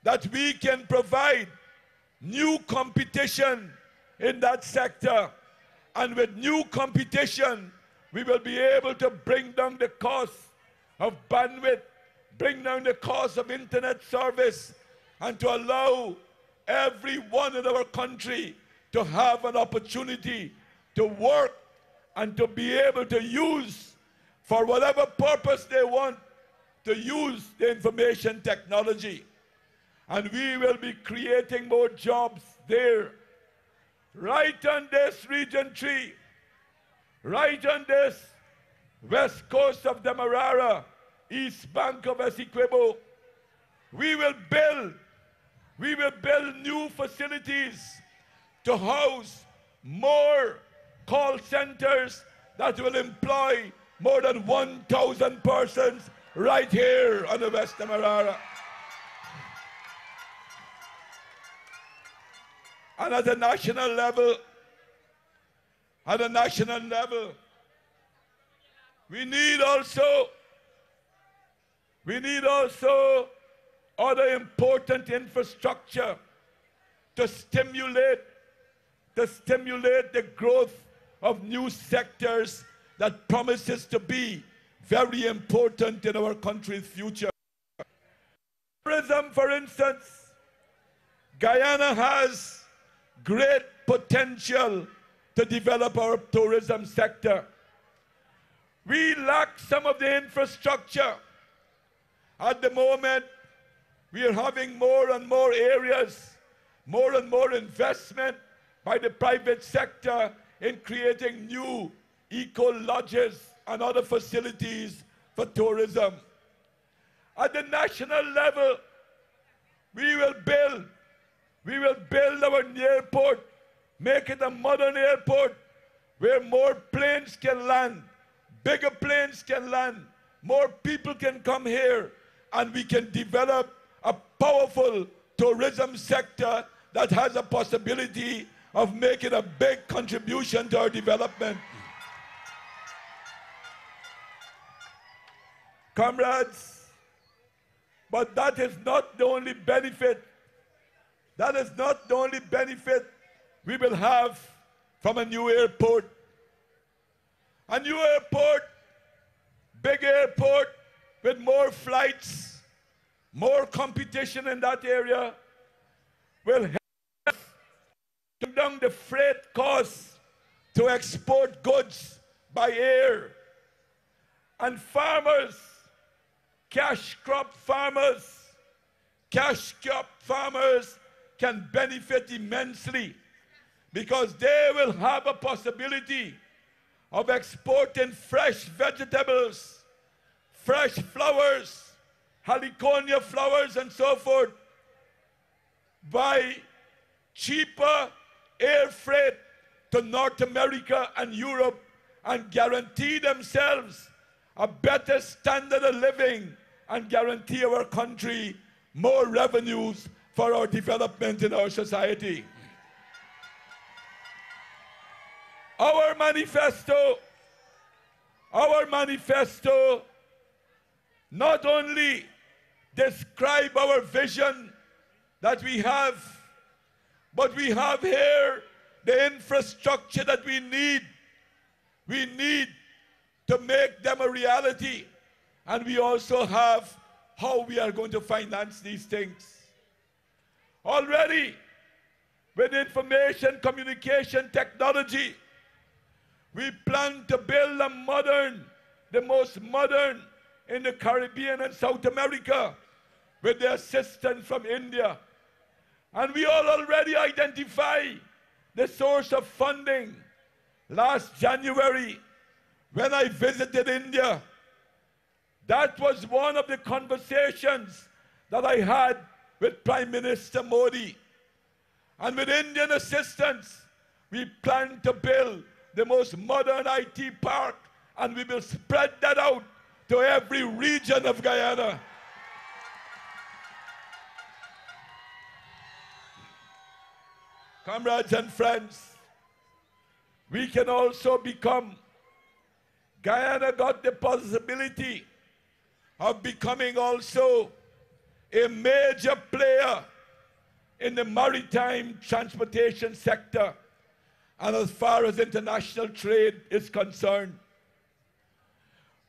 Speaker 1: that we can provide new competition in that sector. And with new competition, we will be able to bring down the cost of bandwidth, bring down the cost of internet service, and to allow everyone in our country to have an opportunity to work and to be able to use, for whatever purpose they want, to use the information technology. And we will be creating more jobs there. Right on this Region 3, right on this west coast of Demerara, east bank of Essequibo, we will build new facilities to house more call centers that will employ more than 1,000 persons right here on the West Demerara. And at the national level, we need also other important infrastructure to stimulate the growth of new sectors that promises to be very important in our country's future. Tourism, for instance, Guyana has great potential to develop our tourism sector. We lack some of the infrastructure. At the moment, we are having more and more areas, more and more investment by the private sector in creating new eco-lodges and other facilities for tourism. At the national level, we will build our airport, make it a modern airport where more planes can land, bigger planes can land, more people can come here, and we can develop a powerful tourism sector that has a possibility of making a big contribution to our development. Comrades, but that is not the only benefit. That is not the only benefit we will have from a new airport. A new airport, big airport with more flights, more competition in that area will help bring down the freight costs to export goods by air. And farmers, cash crop farmers can benefit immensely because they will have a possibility of exporting fresh vegetables, fresh flowers, heliconia flowers and so forth, by cheaper air freight to North America and Europe, and guarantee themselves a better standard of living and guarantee our country more revenues for our development in our society. Our manifesto not only describe our vision that we have, but we have here the infrastructure that we need. We need to make them a reality. And we also have how we are going to finance these things. Already, with information communication technology, we plan to build the most modern in the Caribbean and South America, with the assistance from India. And we all already identify the source of funding. Last January, when I visited India, that was one of the conversations that I had with Prime Minister Modi. And with Indian assistance, we plan to build the most modern IT park, and we will spread that out to every region of Guyana. Comrades and friends, we can also become, Guyana got the possibility of becoming also a major player in the maritime transportation sector, and as far as international trade is concerned.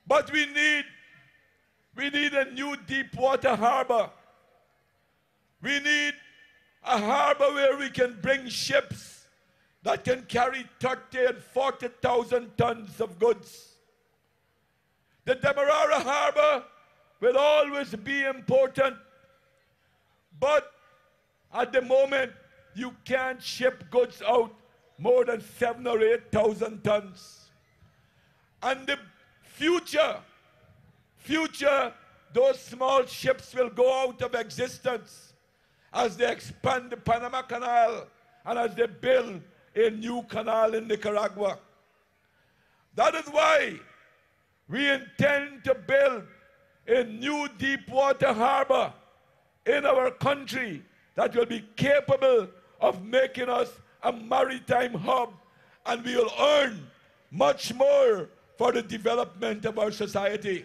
Speaker 1: But we need a new deep water harbor. We need a harbor where we can bring ships that can carry 30 and 40,000 tons of goods. The Demerara harbor will always be important, but at the moment you can't ship goods out more than 7,000 or 8,000 tons. And the future, those small ships will go out of existence as they expand the Panama Canal and as they build a new canal in Nicaragua. That is why we intend to build a new deep water harbor in our country that will be capable of making us a maritime hub, and we will earn much more for the development of our society.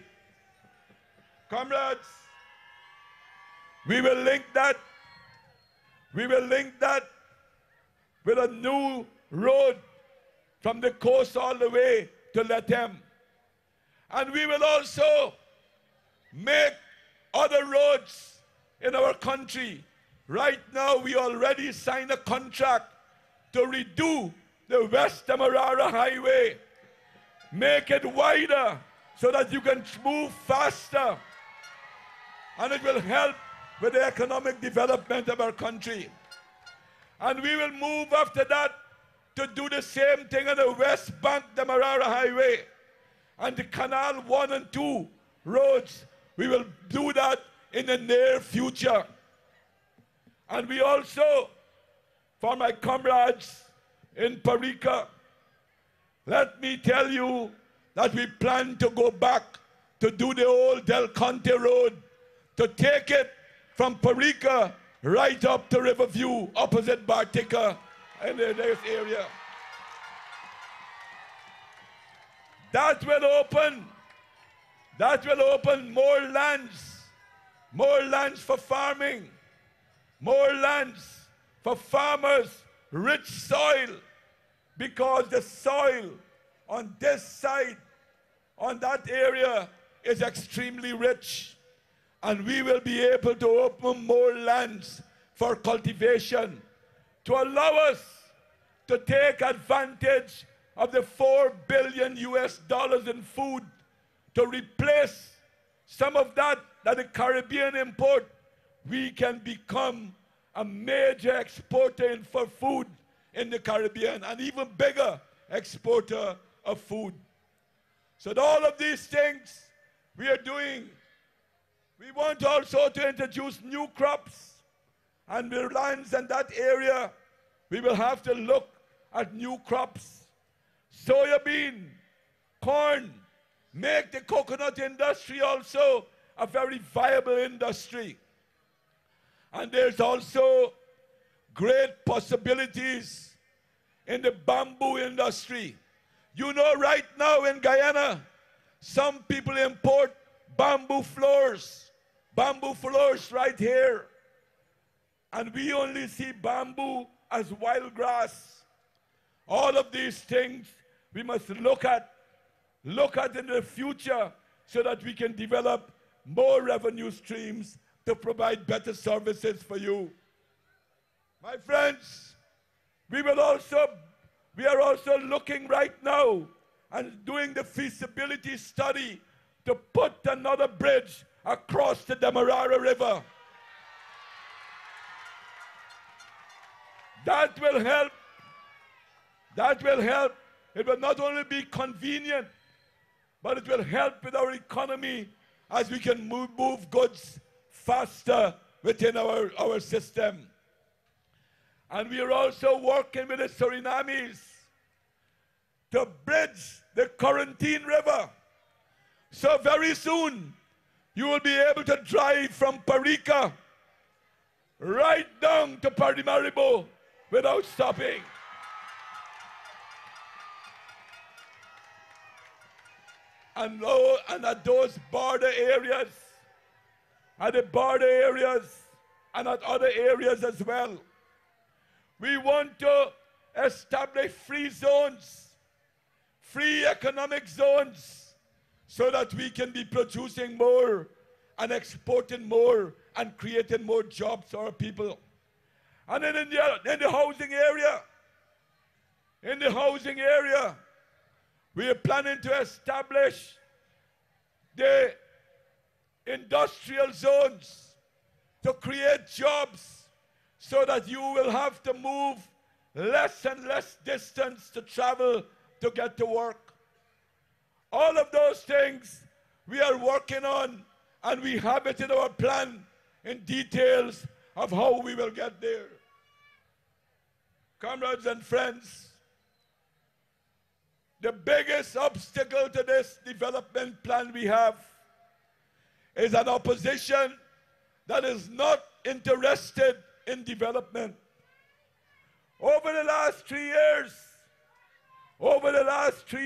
Speaker 1: Comrades, we will link that with a new road from the coast all the way to Lethem. And we will also make other roads in our country. Right now, we already signed a contract to redo the West Demerara Highway, make it wider so that you can move faster, and it will help with the economic development of our country. And we will move after that to do the same thing on the West Bank Demerara Highway and the Canal 1 and 2 roads. We will do that in the near future. And we also, for my comrades in Parika, let me tell you that we plan to go back to do the old Del Conte Road, to take it from Parika right up to Riverview, opposite Bartica, in this area. That will open more lands for farming, more lands for farmers, rich soil, because the soil on this side, on that area, is extremely rich. And we will be able to open more lands for cultivation to allow us to take advantage of the $4 billion in food, to replace some of that the Caribbean import. We can become a major exporter for food in the Caribbean, and even bigger exporter of food. So all of these things we are doing. We want also to introduce new crops, and with lands in that area, we will have to look at new crops. Soya bean, corn, make the coconut industry also a very viable industry. And there's also great possibilities in the bamboo industry. You know, right now in Guyana, some people import bamboo floors right here. And we only see bamboo as wild grass. All of these things we must look at in the future so that we can develop more revenue streams to provide better services for you. My friends, we are also looking right now and doing the feasibility study to put another bridge across the Demerara River. That will help. It will not only be convenient, but it will help with our economy as we can move goods faster within our system. And we are also working with the Surinamis to bridge the Quarantine River. So very soon, you will be able to drive from Parika right down to Paramaribo without stopping. And at those border areas, and at other areas as well, we want to establish free zones, free economic zones, so that we can be producing more and exporting more and creating more jobs for our people. And then in the housing area, we are planning to establish the industrial zones to create jobs so that you will have to move less and less distance to travel to get to work. All of those things we are working on, and we have it in our plan in details of how we will get there. Comrades and friends, the biggest obstacle to this development plan we have is an opposition that is not interested in development. Over the last 3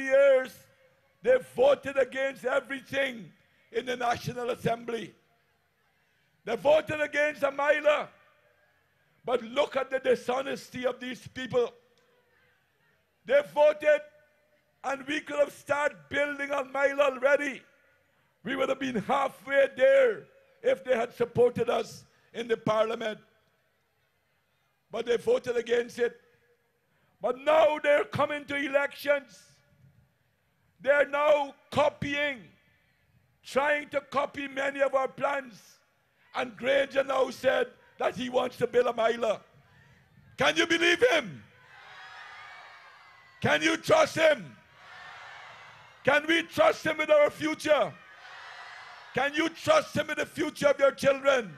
Speaker 1: years, they voted against everything in the National Assembly. They voted against Amila. But look at the dishonesty of these people. They voted, and we could have started building on Mila already. We would have been halfway there if they had supported us in the parliament. But they voted against it. But now they're coming to elections. They're now trying to copy many of our plans. And Granger now said that he wants to build a Mila. Can you believe him? Can you trust him? Can we trust him with our future? Can you trust him with the future of your children?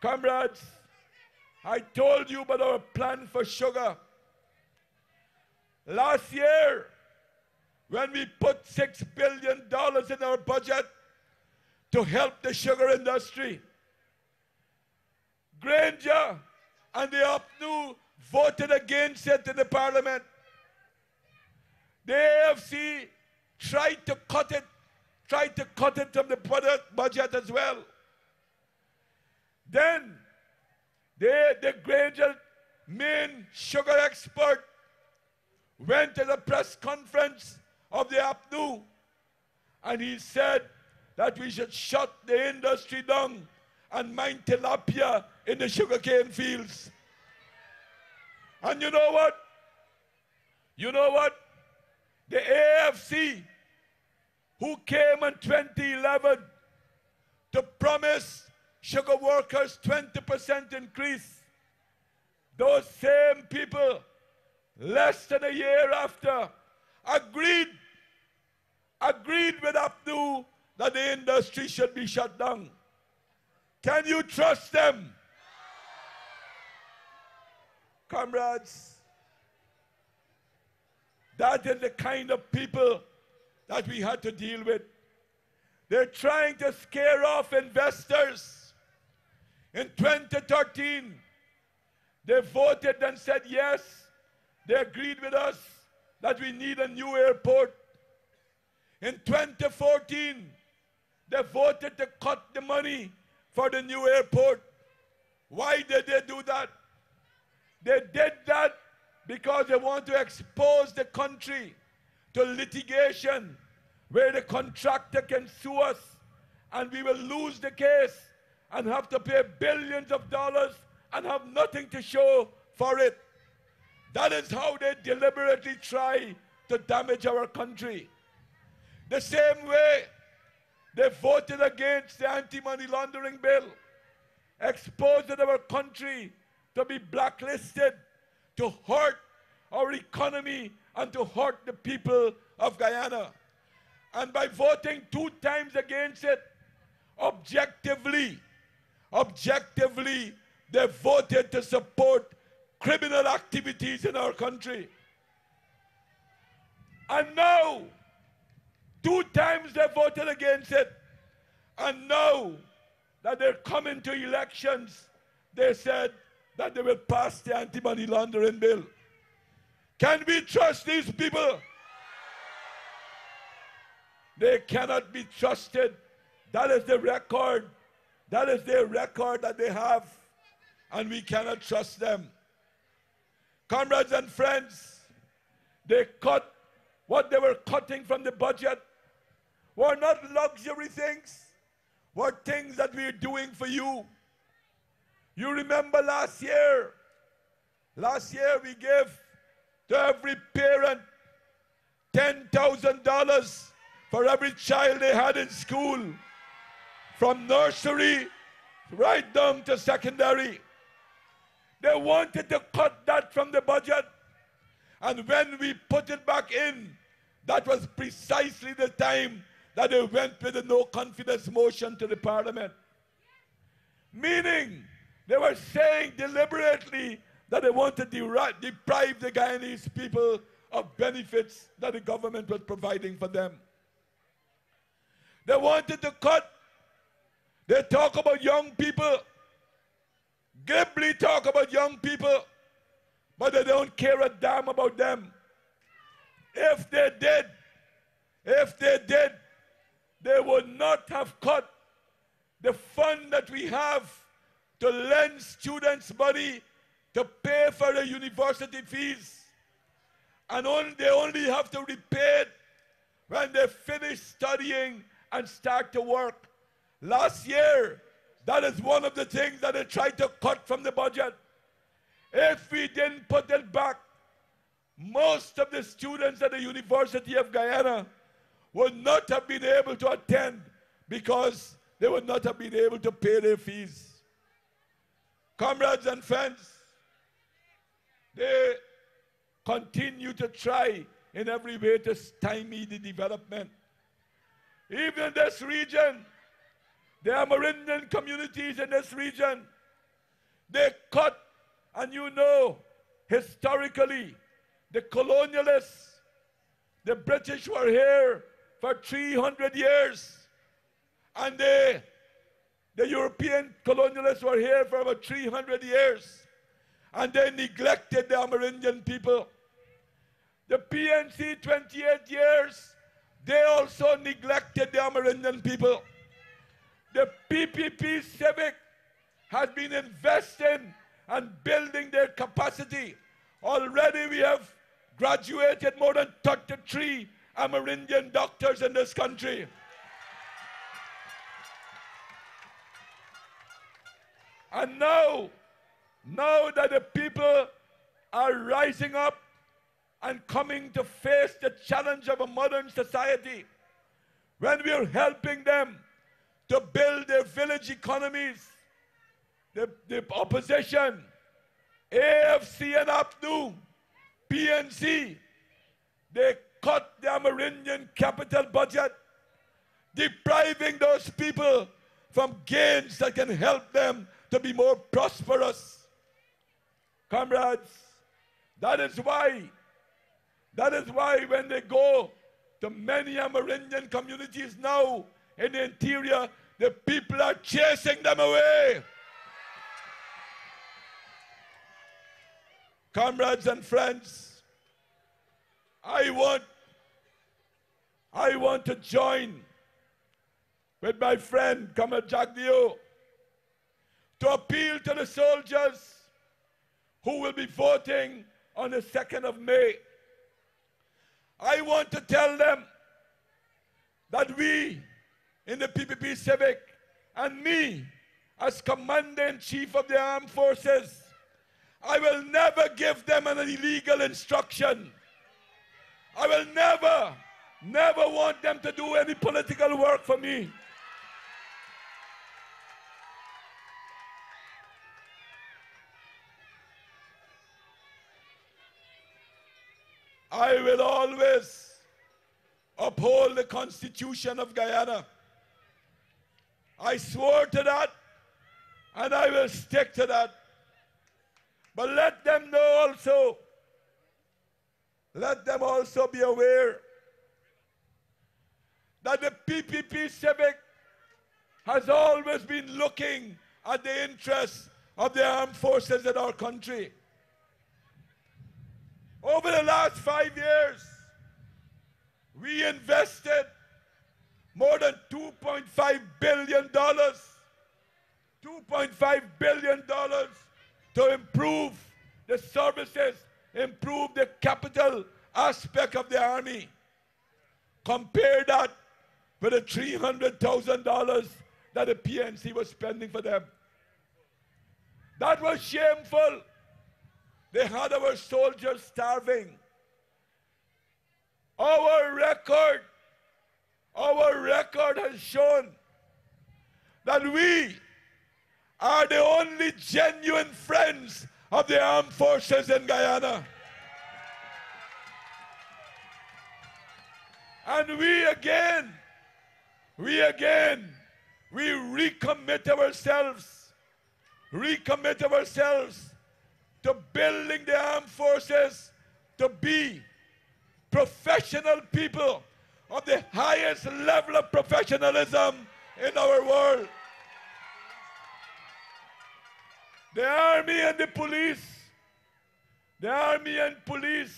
Speaker 1: Comrades, I told you about our plan for sugar. Last year, when we put $6 billion in our budget to help the sugar industry, Granger and the APNU voted against it in the parliament. The AFC tried to cut it from the budget as well. Then the Granger main sugar expert went to the press conference of the APNU, and he said that we should shut the industry down and mine tilapia in the sugarcane fields. And you know what? The AFC, who came in 2011 to promise sugar workers 20% increase, those same people, less than a year after, agreed with Abdu that the industry should be shut down. Can you trust them? Comrades, that is the kind of people that we had to deal with. They're trying to scare off investors. In 2013, they voted and said yes. They agreed with us that we need a new airport. In 2014, they voted to cut the money for the new airport. Why did they do that? They did that because they want to expose the country to litigation where the contractor can sue us and we will lose the case and have to pay billions of dollars and have nothing to show for it. That is how they deliberately try to damage our country. The same way they voted against the anti-money laundering bill, exposing our country to be blacklisted, to hurt our economy and to hurt the people of Guyana. And by voting 2 times against it, objectively, they voted to support criminal activities in our country. And now, 2 times they voted against it. And now that they're coming to elections, they said that they will pass the anti-money laundering bill. Can we trust these people? They cannot be trusted. That is the record. That is their record that they have. And we cannot trust them. Comrades and friends, they cut what they were cutting from the budget were not luxury things, were things that we are doing for you. You remember last year we gave to every parent $10,000 for every child they had in school, from nursery right down to secondary. They wanted to cut that from the budget. And when we put it back in, that was precisely the time that they went with a no confidence motion to the parliament. Meaning, they were saying deliberately that they want to deprive the Guyanese people of benefits that the government was providing for them. They wanted to cut. They talk about young people. Glibly talk about young people, but they don't care a damn about them. If they did, they would not have cut the fund that we have to lend students money to pay for the university fees. And they only have to repay it when they finish studying and start to work. Last year, that is one of the things that they tried to cut from the budget. If we didn't put it back, most of the students at the University of Guyana would not have been able to attend because they would not have been able to pay their fees. Comrades and friends, they continue to try in every way to stymie the development. Even in this region, the Amerindian communities in this region, they cut, and you know, historically, the colonialists, the British were here for 300 years, and the European colonialists were here for about 300 years, and they neglected the Amerindian people. The PNC, 28 years, they also neglected the Amerindian people. The PPP Civic has been investing and building their capacity. Already we have graduated more than 33 Amerindian doctors in this country. And now that the people are rising up and coming to face the challenge of a modern society, when we are helping them to build their village economies, the opposition, AFC and APNU, PNC, they cut the Amerindian capital budget, depriving those people from gains that can help them to be more prosperous. Comrades, that is why when they go to many Amerindian communities now in the interior, the people are chasing them away. Comrades and friends, I want to join with my friend, Comrade Jagdeo, to appeal to the soldiers who will be voting on the 2nd of May. I want to tell them that we in the PPP Civic and me as Commander-in-Chief of the Armed Forces, I will never give them an illegal instruction. I will never want them to do any political work for me. I will always uphold the Constitution of Guyana. I swore to that, and I will stick to that. But let them also be aware that the PPP Civic has always been looking at the interests of the armed forces in our country. Over the last 5 years, we invested more than $2.5 billion to improve the services, improve the capital aspect of the Army. Compare that with the $300,000 that the PNC was spending for them. That was shameful. They had our soldiers starving. Our record has shown that we are the only genuine friends of the armed forces in Guyana. And we recommit ourselves to building the armed forces to be professional people of the highest level of professionalism in our world. The Army and police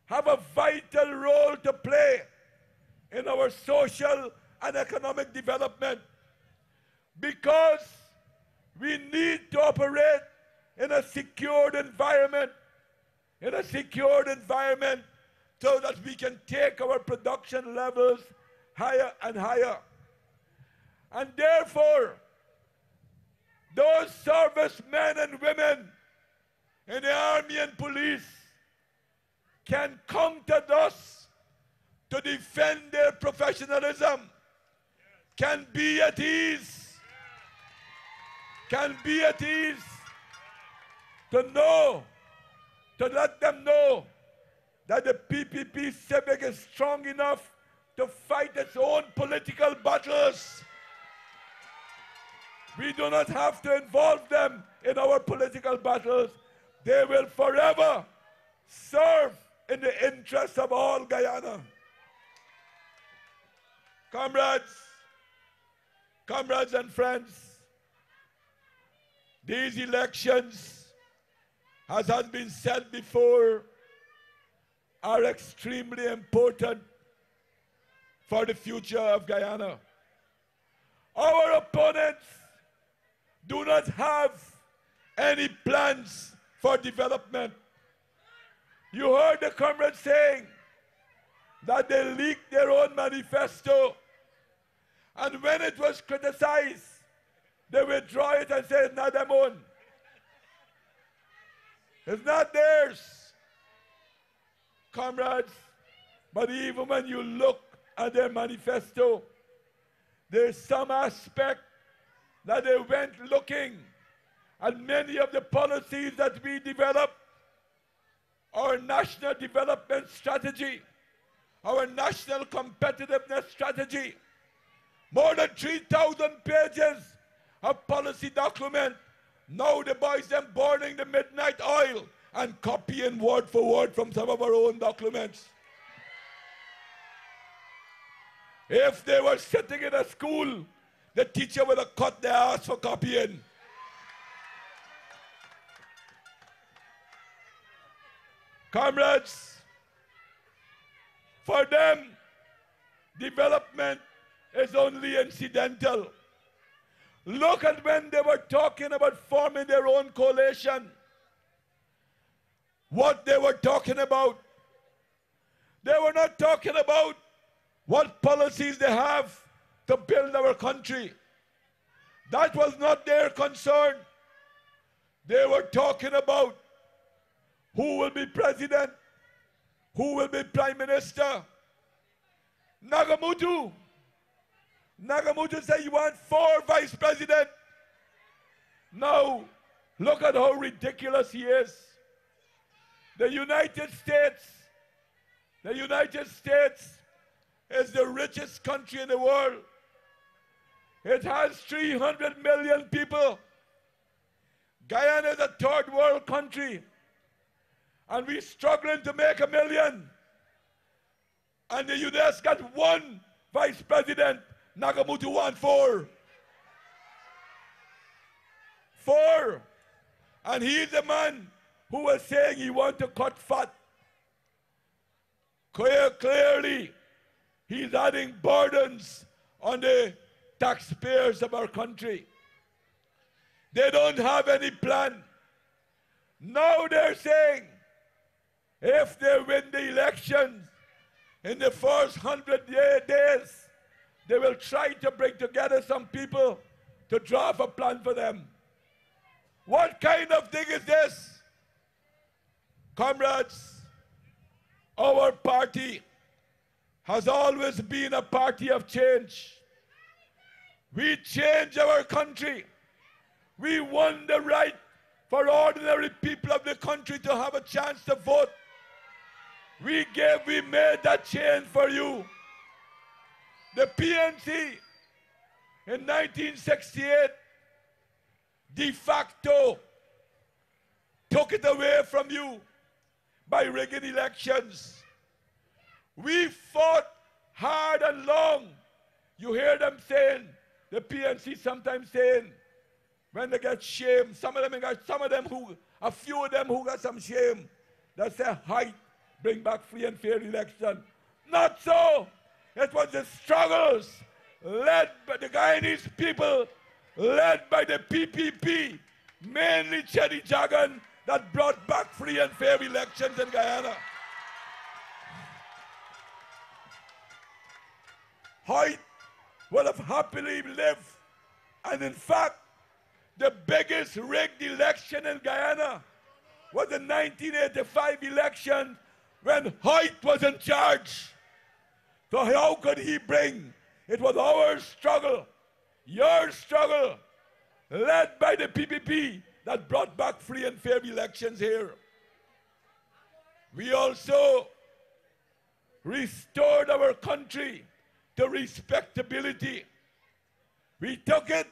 Speaker 1: have a vital role to play in our social and economic development, because we need to operate in a secured environment, so that we can take our production levels higher and higher. And therefore, those servicemen and women in the Army and police can count on us to defend their professionalism, can be at ease, to let them know that the PPP Civic is strong enough to fight its own political battles. We do not have to involve them in our political battles. They will forever serve in the interests of all Guyana. Comrades and friends, these elections, as has been said before, are extremely important for the future of Guyana. Our opponents do not have any plans for development. You heard the comrades saying that they leaked their own manifesto, and when it was criticized, they withdraw it and say it's not their own. It's not theirs, comrades. But even when you look at their manifesto, there's some aspect that they went looking at many of the policies that we developed, our national development strategy, our national competitiveness strategy. More than 3,000 pages of policy document. Now the boys them burning the midnight oil and copying word for word from some of our own documents. If they were sitting in a school, the teacher would have cut their ass for copying. Comrades, for them, development is only incidental. Look at when they were talking about forming their own coalition. What they were talking about. They were not talking about what policies they have to build our country. That was not their concern. They were talking about who will be president, who will be prime minister. Nagamutu said you want 4 vice presidents. Now, look at how ridiculous he is. The United States is the richest country in the world. It has 300 million people. Guyana is a third world country. And we're struggling to make 1 million. And the US got 1 vice president. Nagamutu won 4. 4. And he's the man who was saying he wants to cut fat. Clearly, he's adding burdens on the taxpayers of our country. They don't have any plan. Now they're saying if they win the elections in the first 100 days, they will try to bring together some people to draft a plan for them. What kind of thing is this? Comrades, our party has always been a party of change. We changed our country. We won the right for ordinary people of the country to have a chance to vote. We made that change for you. The PNC in 1968 de facto took it away from you by rigging elections. We fought hard and long. You hear them saying, the PNC sometimes saying, when they get shame, a few of them who got some shame, they say, height, bring back free and fair election. Not so. It was the struggles led by the Guyanese people, led by the PPP, mainly Chetty Jagan, that brought back free and fair elections in Guyana. Hoyt would have happily lived, and in fact, the biggest rigged election in Guyana was the 1985 election when Hoyt was in charge. So how could he bring? It was our struggle, your struggle, led by the PPP that brought back free and fair elections here. We also restored our country to respectability. We took it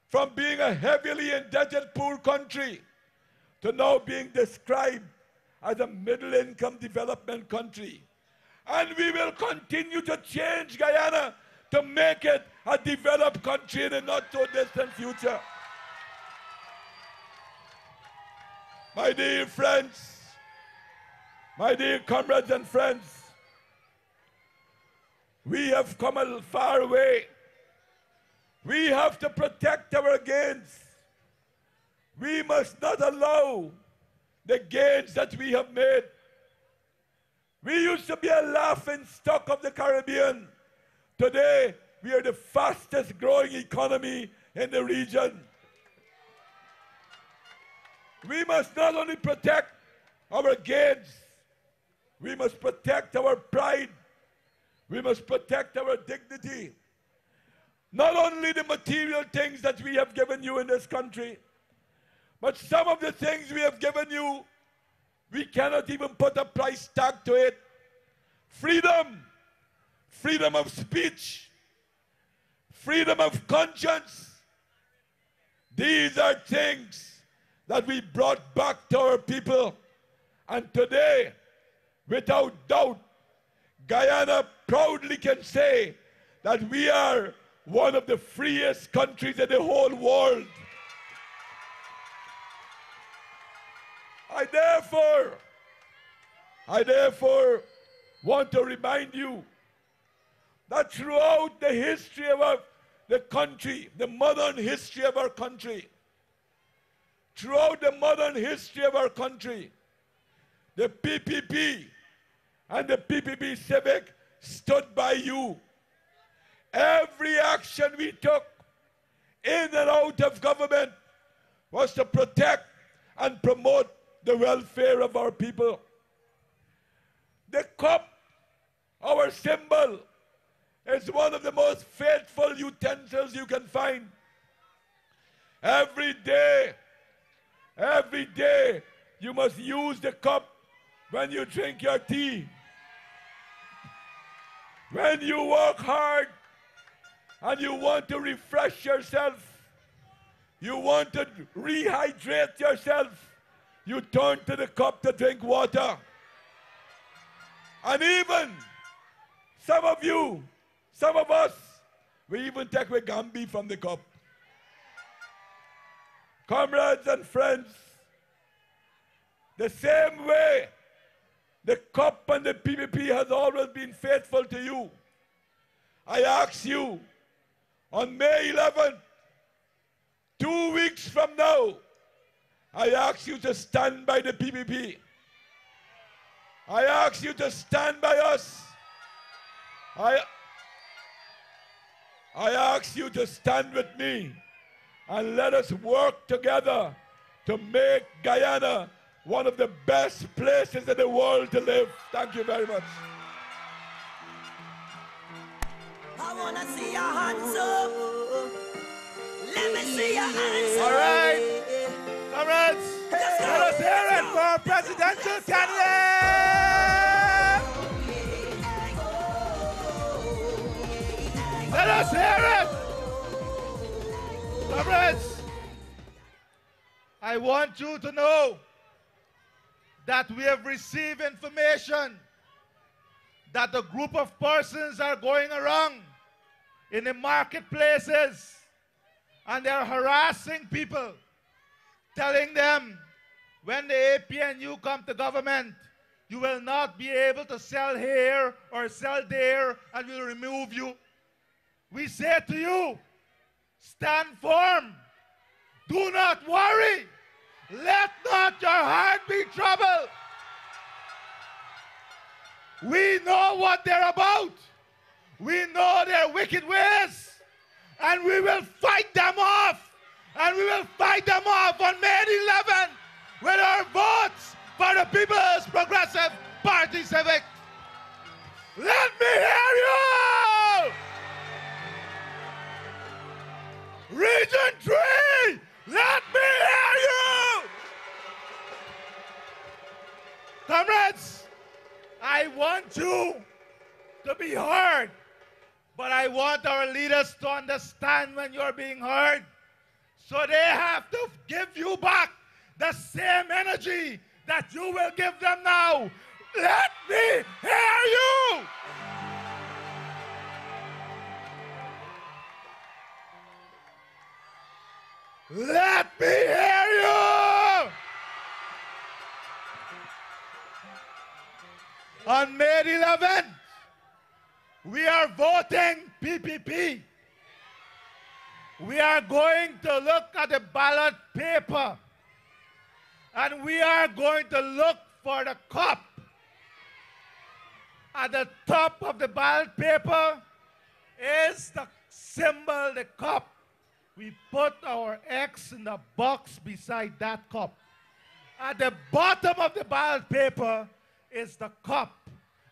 Speaker 1: from being a heavily indebted poor country to now being described as a middle-income development country. And we will continue to change Guyana to make it a developed country in the not-so-distant future. My dear friends, my dear comrades and friends, we have come a far way. We have to protect our gains. We must not allow the gains that we have made. We used to be a laughing stock of the Caribbean. Today, we are the fastest growing economy in the region. We must not only protect our gains, we must protect our pride. We must protect our dignity. Not only the material things that we have given you in this country, but some of the things we have given you, we cannot even put a price tag to it. freedom, freedom of speech, freedom of conscience. These are things that we brought back to our people. And today, without doubt, Guyana proudly can say that we are one of the freest countries in the whole world. I therefore want to remind you that throughout the history of the country, the modern history of our country, throughout the modern history of our country, the PPP and the PPP Civic stood by you. Every action we took in and out of government was to protect and promote the welfare of our people. The cup, our symbol, is one of the most faithful utensils you can find. Every day, you must use the cup when you drink your tea. When you work hard and you want to refresh yourself, you want to rehydrate yourself, you turn to the cup to drink water. And even some of you, some of us, we even take away Gambi from the cup. Comrades and friends, the same way the cup and the PPP has always been faithful to you, I ask you, on May 11th, 2 weeks from now, I ask you to stand by the PPP. I ask you to stand by us. I ask you to stand with me and let us work together to make Guyana one of the best places in the world to live. Thank you very much.
Speaker 2: I wanna see your hands up. Let me see your hands up.
Speaker 3: All right, comrades, let us hear it for our presidential candidate. Let us hear it. Comrades, I want you to know that we have received information that a group of persons are going around in the marketplaces and they're harassing people, telling them when the APNU come to government, you will not be able to sell here or sell there and we'll remove you. We say to you, stand firm. Do not worry. Let not your heart be troubled. We know what they're about. We know their wicked ways. And we will fight them off. And we will fight them off on May 11th with our votes for the People's Progressive Party Civic. Let me hear you! Region 3, let me hear you! Comrades, I want you to be heard, but I want our leaders to understand when you're being heard. So they have to give you back the same energy that you will give them now. Let me hear you! Let me hear you! On May 11th, we are voting PPP. We are going to look at the ballot paper and we are going to look for the cup. At the top of the ballot paper is the symbol, the cup. We put our X in the box beside that cup. At the bottom of the ballot paper is the cup.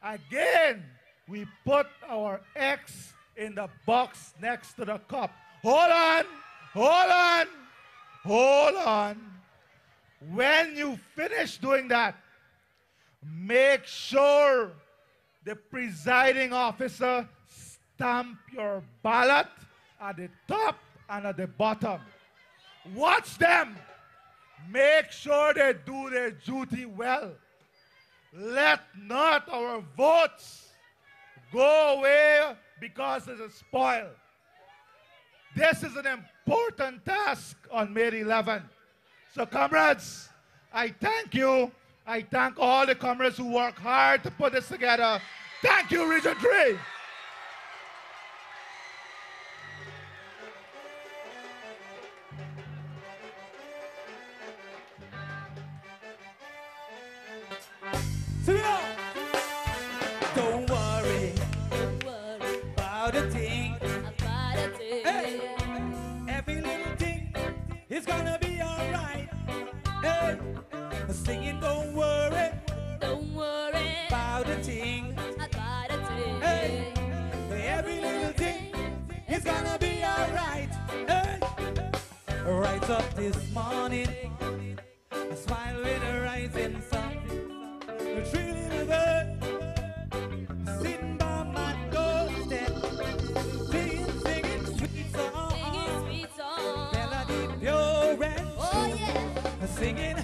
Speaker 3: Again, we put our X in the box next to the cup. Hold on, hold on, hold on. When you finish doing that, make sure the presiding officer stamp your ballot at the top and at the bottom. Watch them. Make sure they do their duty well. Let not our votes go away because it is spoiled. This is an important task on May 11th. So comrades, I thank you. I thank all the comrades who work hard to put this together. Thank you, Region 3.
Speaker 2: Don't worry about a thing. Hey, every little thing is gonna be alright. Hey, singing, don't worry about a thing. Hey, every little thing is gonna be alright. Hey, right up this morning, I smile with a rising sun. The three little birds sitting by my doorstep, singing sweet song, melody pure and true, singing.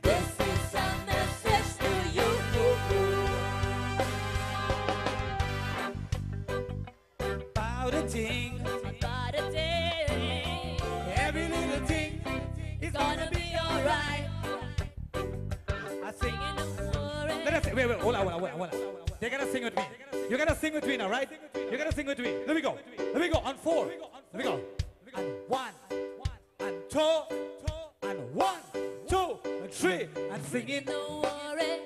Speaker 2: This is a message to you. About a thing, every little thing is gonna be alright. I sing. Let us wait, hold on. They gotta sing with me. You gotta sing with me now, right? You gotta sing with me. Let me go. On 4. Let me go. And 1, and 2, and 1, 2, and 3, and singing. Don't worry.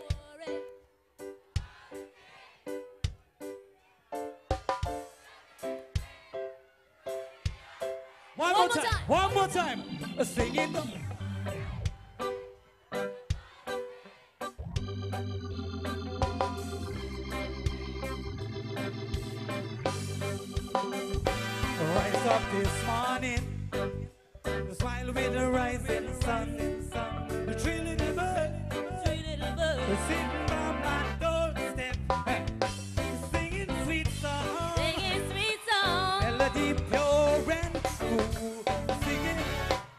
Speaker 2: One more time. Singing. Rise up this morning, smile with the rising sun. The three little birds, sitting by my doorstep, singing sweet song, melody pure and true, singing.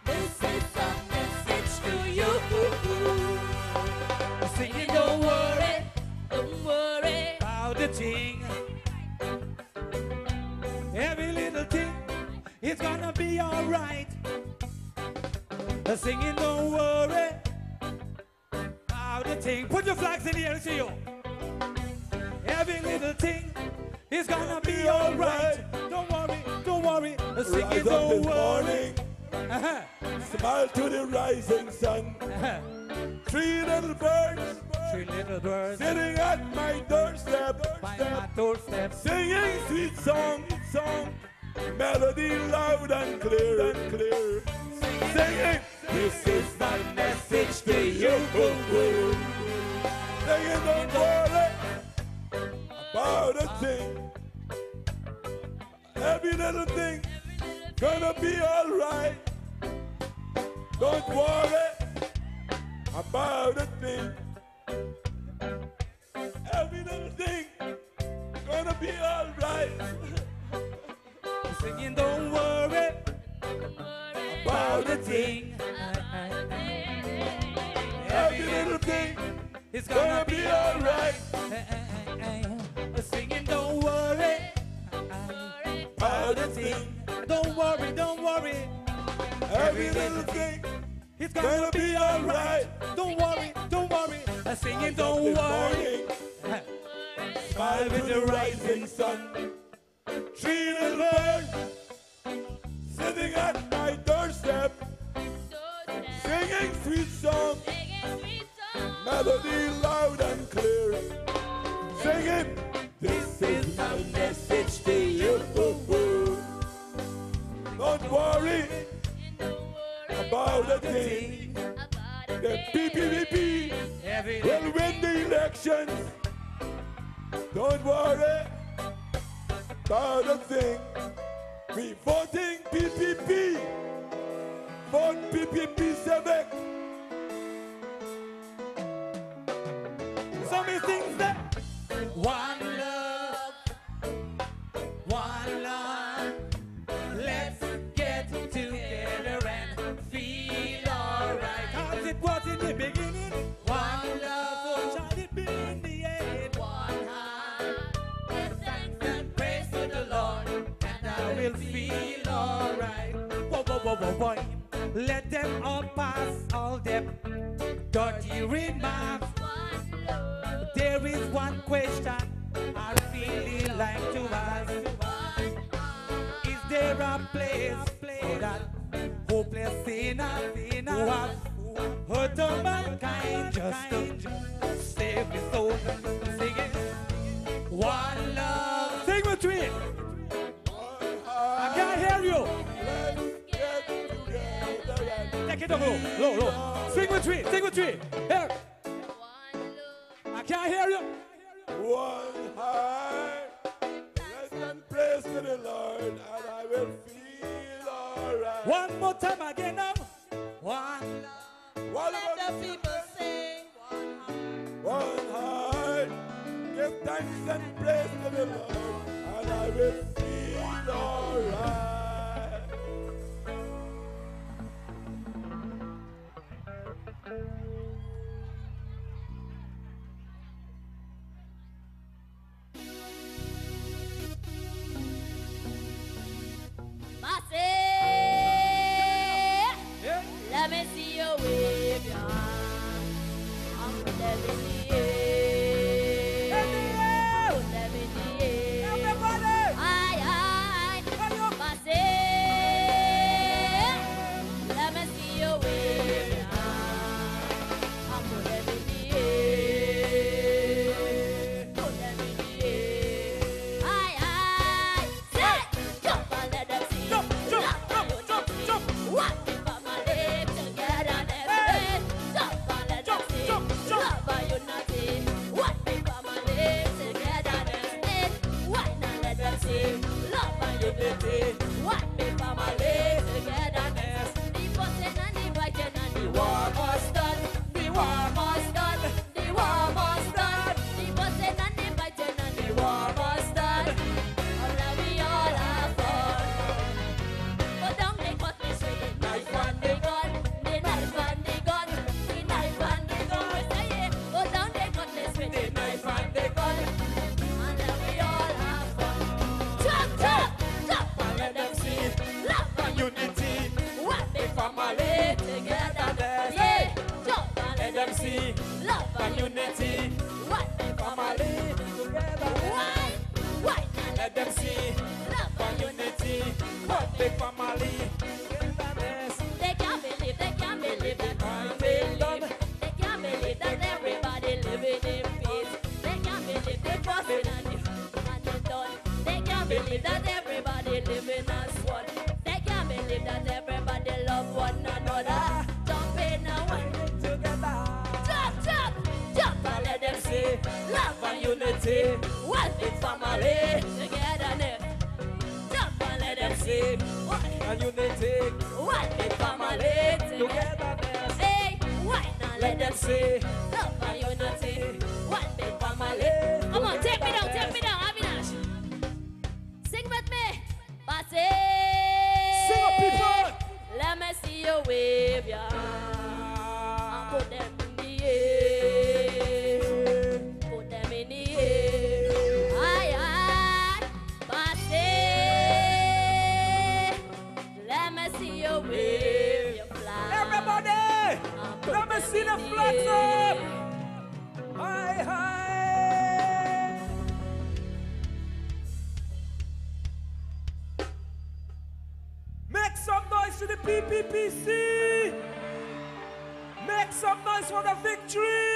Speaker 2: This is a message to you. Singing, don't worry about the thing. Every little thing is gonna be alright. Singing, don't worry about the thing. Put your flags in the air, see you. Every little thing is gonna be alright. Don't worry. Singing, don't worry.
Speaker 1: Smile to the rising sun. Three little birds sitting at my doorstep, singing sweet song, melody loud and clear, singing. This is my message to you. Singing, don't worry about a thing. Every little thing gonna be alright. Don't worry about a thing. Every little thing gonna be alright.
Speaker 2: Singing, don't worry about a thing.
Speaker 1: Every little thing
Speaker 2: is gonna be alright. Singing, don't worry about a thing. Don't worry.
Speaker 1: Every little thing
Speaker 2: It's gonna be alright. Don't worry. Singing, don't worry.
Speaker 1: Smile with the rising sun. Three little birds sitting at my doorstep, singing sweet song, melody loud and clear, singing. This is my message to you. Don't worry about a thing. The PPVP will win the elections. Don't worry about a thing. We voting PPP. Vote PPP Civic.
Speaker 2: So many things that
Speaker 6: One love, one love. Let's get together and feel alright. As it was in the beginning. One love, shall it be in the end? One heart, give thanks and praise to the Lord, and I will feel alright. Whoa, whoa, whoa, whoa, whoa. Let them all pass all them dirty remarks. There is one question I really like to ask. Is there a place for that hopeless sinner who has hurt all mankind just to save his soul? Sing it. One love. Sing with me. I can't hear you. Take it up low, low, low. Sing with me, sing with me. Here. I can't hear you.
Speaker 1: One heart, let them praise to the Lord, and I will feel alright.
Speaker 6: One more time again now. One.
Speaker 1: What
Speaker 5: Let
Speaker 1: about
Speaker 5: the people sing.
Speaker 1: one heart? Give thanks and praise to the Lord, and I will feel alright.
Speaker 2: Let me see you wave your hand. I'm put them in the air. Put them in the air. Aye, aye. Massé. Let me see you wave your hand. I'm put them in the air. Put them in the air. Aye, aye. Say, jump and let them see.
Speaker 6: Jump, jump, jump, jump, jump.
Speaker 2: What? What me family togetherness? The putting and the fighting and the war must done. The war must done. The war must done. The putting and the fighting and the war must done. And now we all have fun. But down they cut this with the knife and the gun. The knife and the gun. The knife and the gun. We say it. But down they cut this with the knife and the gun. And now we all have fun. Chop, chop.
Speaker 6: Let them see love and unity.
Speaker 2: What the family togetherness. Yeah, jump and
Speaker 6: Let them see
Speaker 2: love
Speaker 6: and unity.
Speaker 2: What the family
Speaker 6: Together.
Speaker 2: Why not
Speaker 6: Let them see
Speaker 2: love
Speaker 6: and unity. What the family togetherness.
Speaker 2: They can't believe that crime been done. They can't believe that everybody living in peace. They can't believe they busting and they done. They can't believe that everybody living as one. They can't believe that everybody love one another. Jump in and one
Speaker 6: Together.
Speaker 2: jump, jump, jump and let them see love and unity. One big family togetherness. Jump and let them see
Speaker 6: And unity.
Speaker 2: one big family together.
Speaker 6: Togetherness.
Speaker 2: Hey, why not let them see love and unity? One big family. Come on, take me down, Avinash. Sing with me. Passe.
Speaker 6: Sing up, people.
Speaker 2: Let me see you wave your hand. And put them in the air. Put them in the air. Aye, aye. Passe. Let me see you wave your flag.
Speaker 6: Everybody, let me see the flags up. Hi, hi. Make some noise to the PPPC. Make some noise for the victory.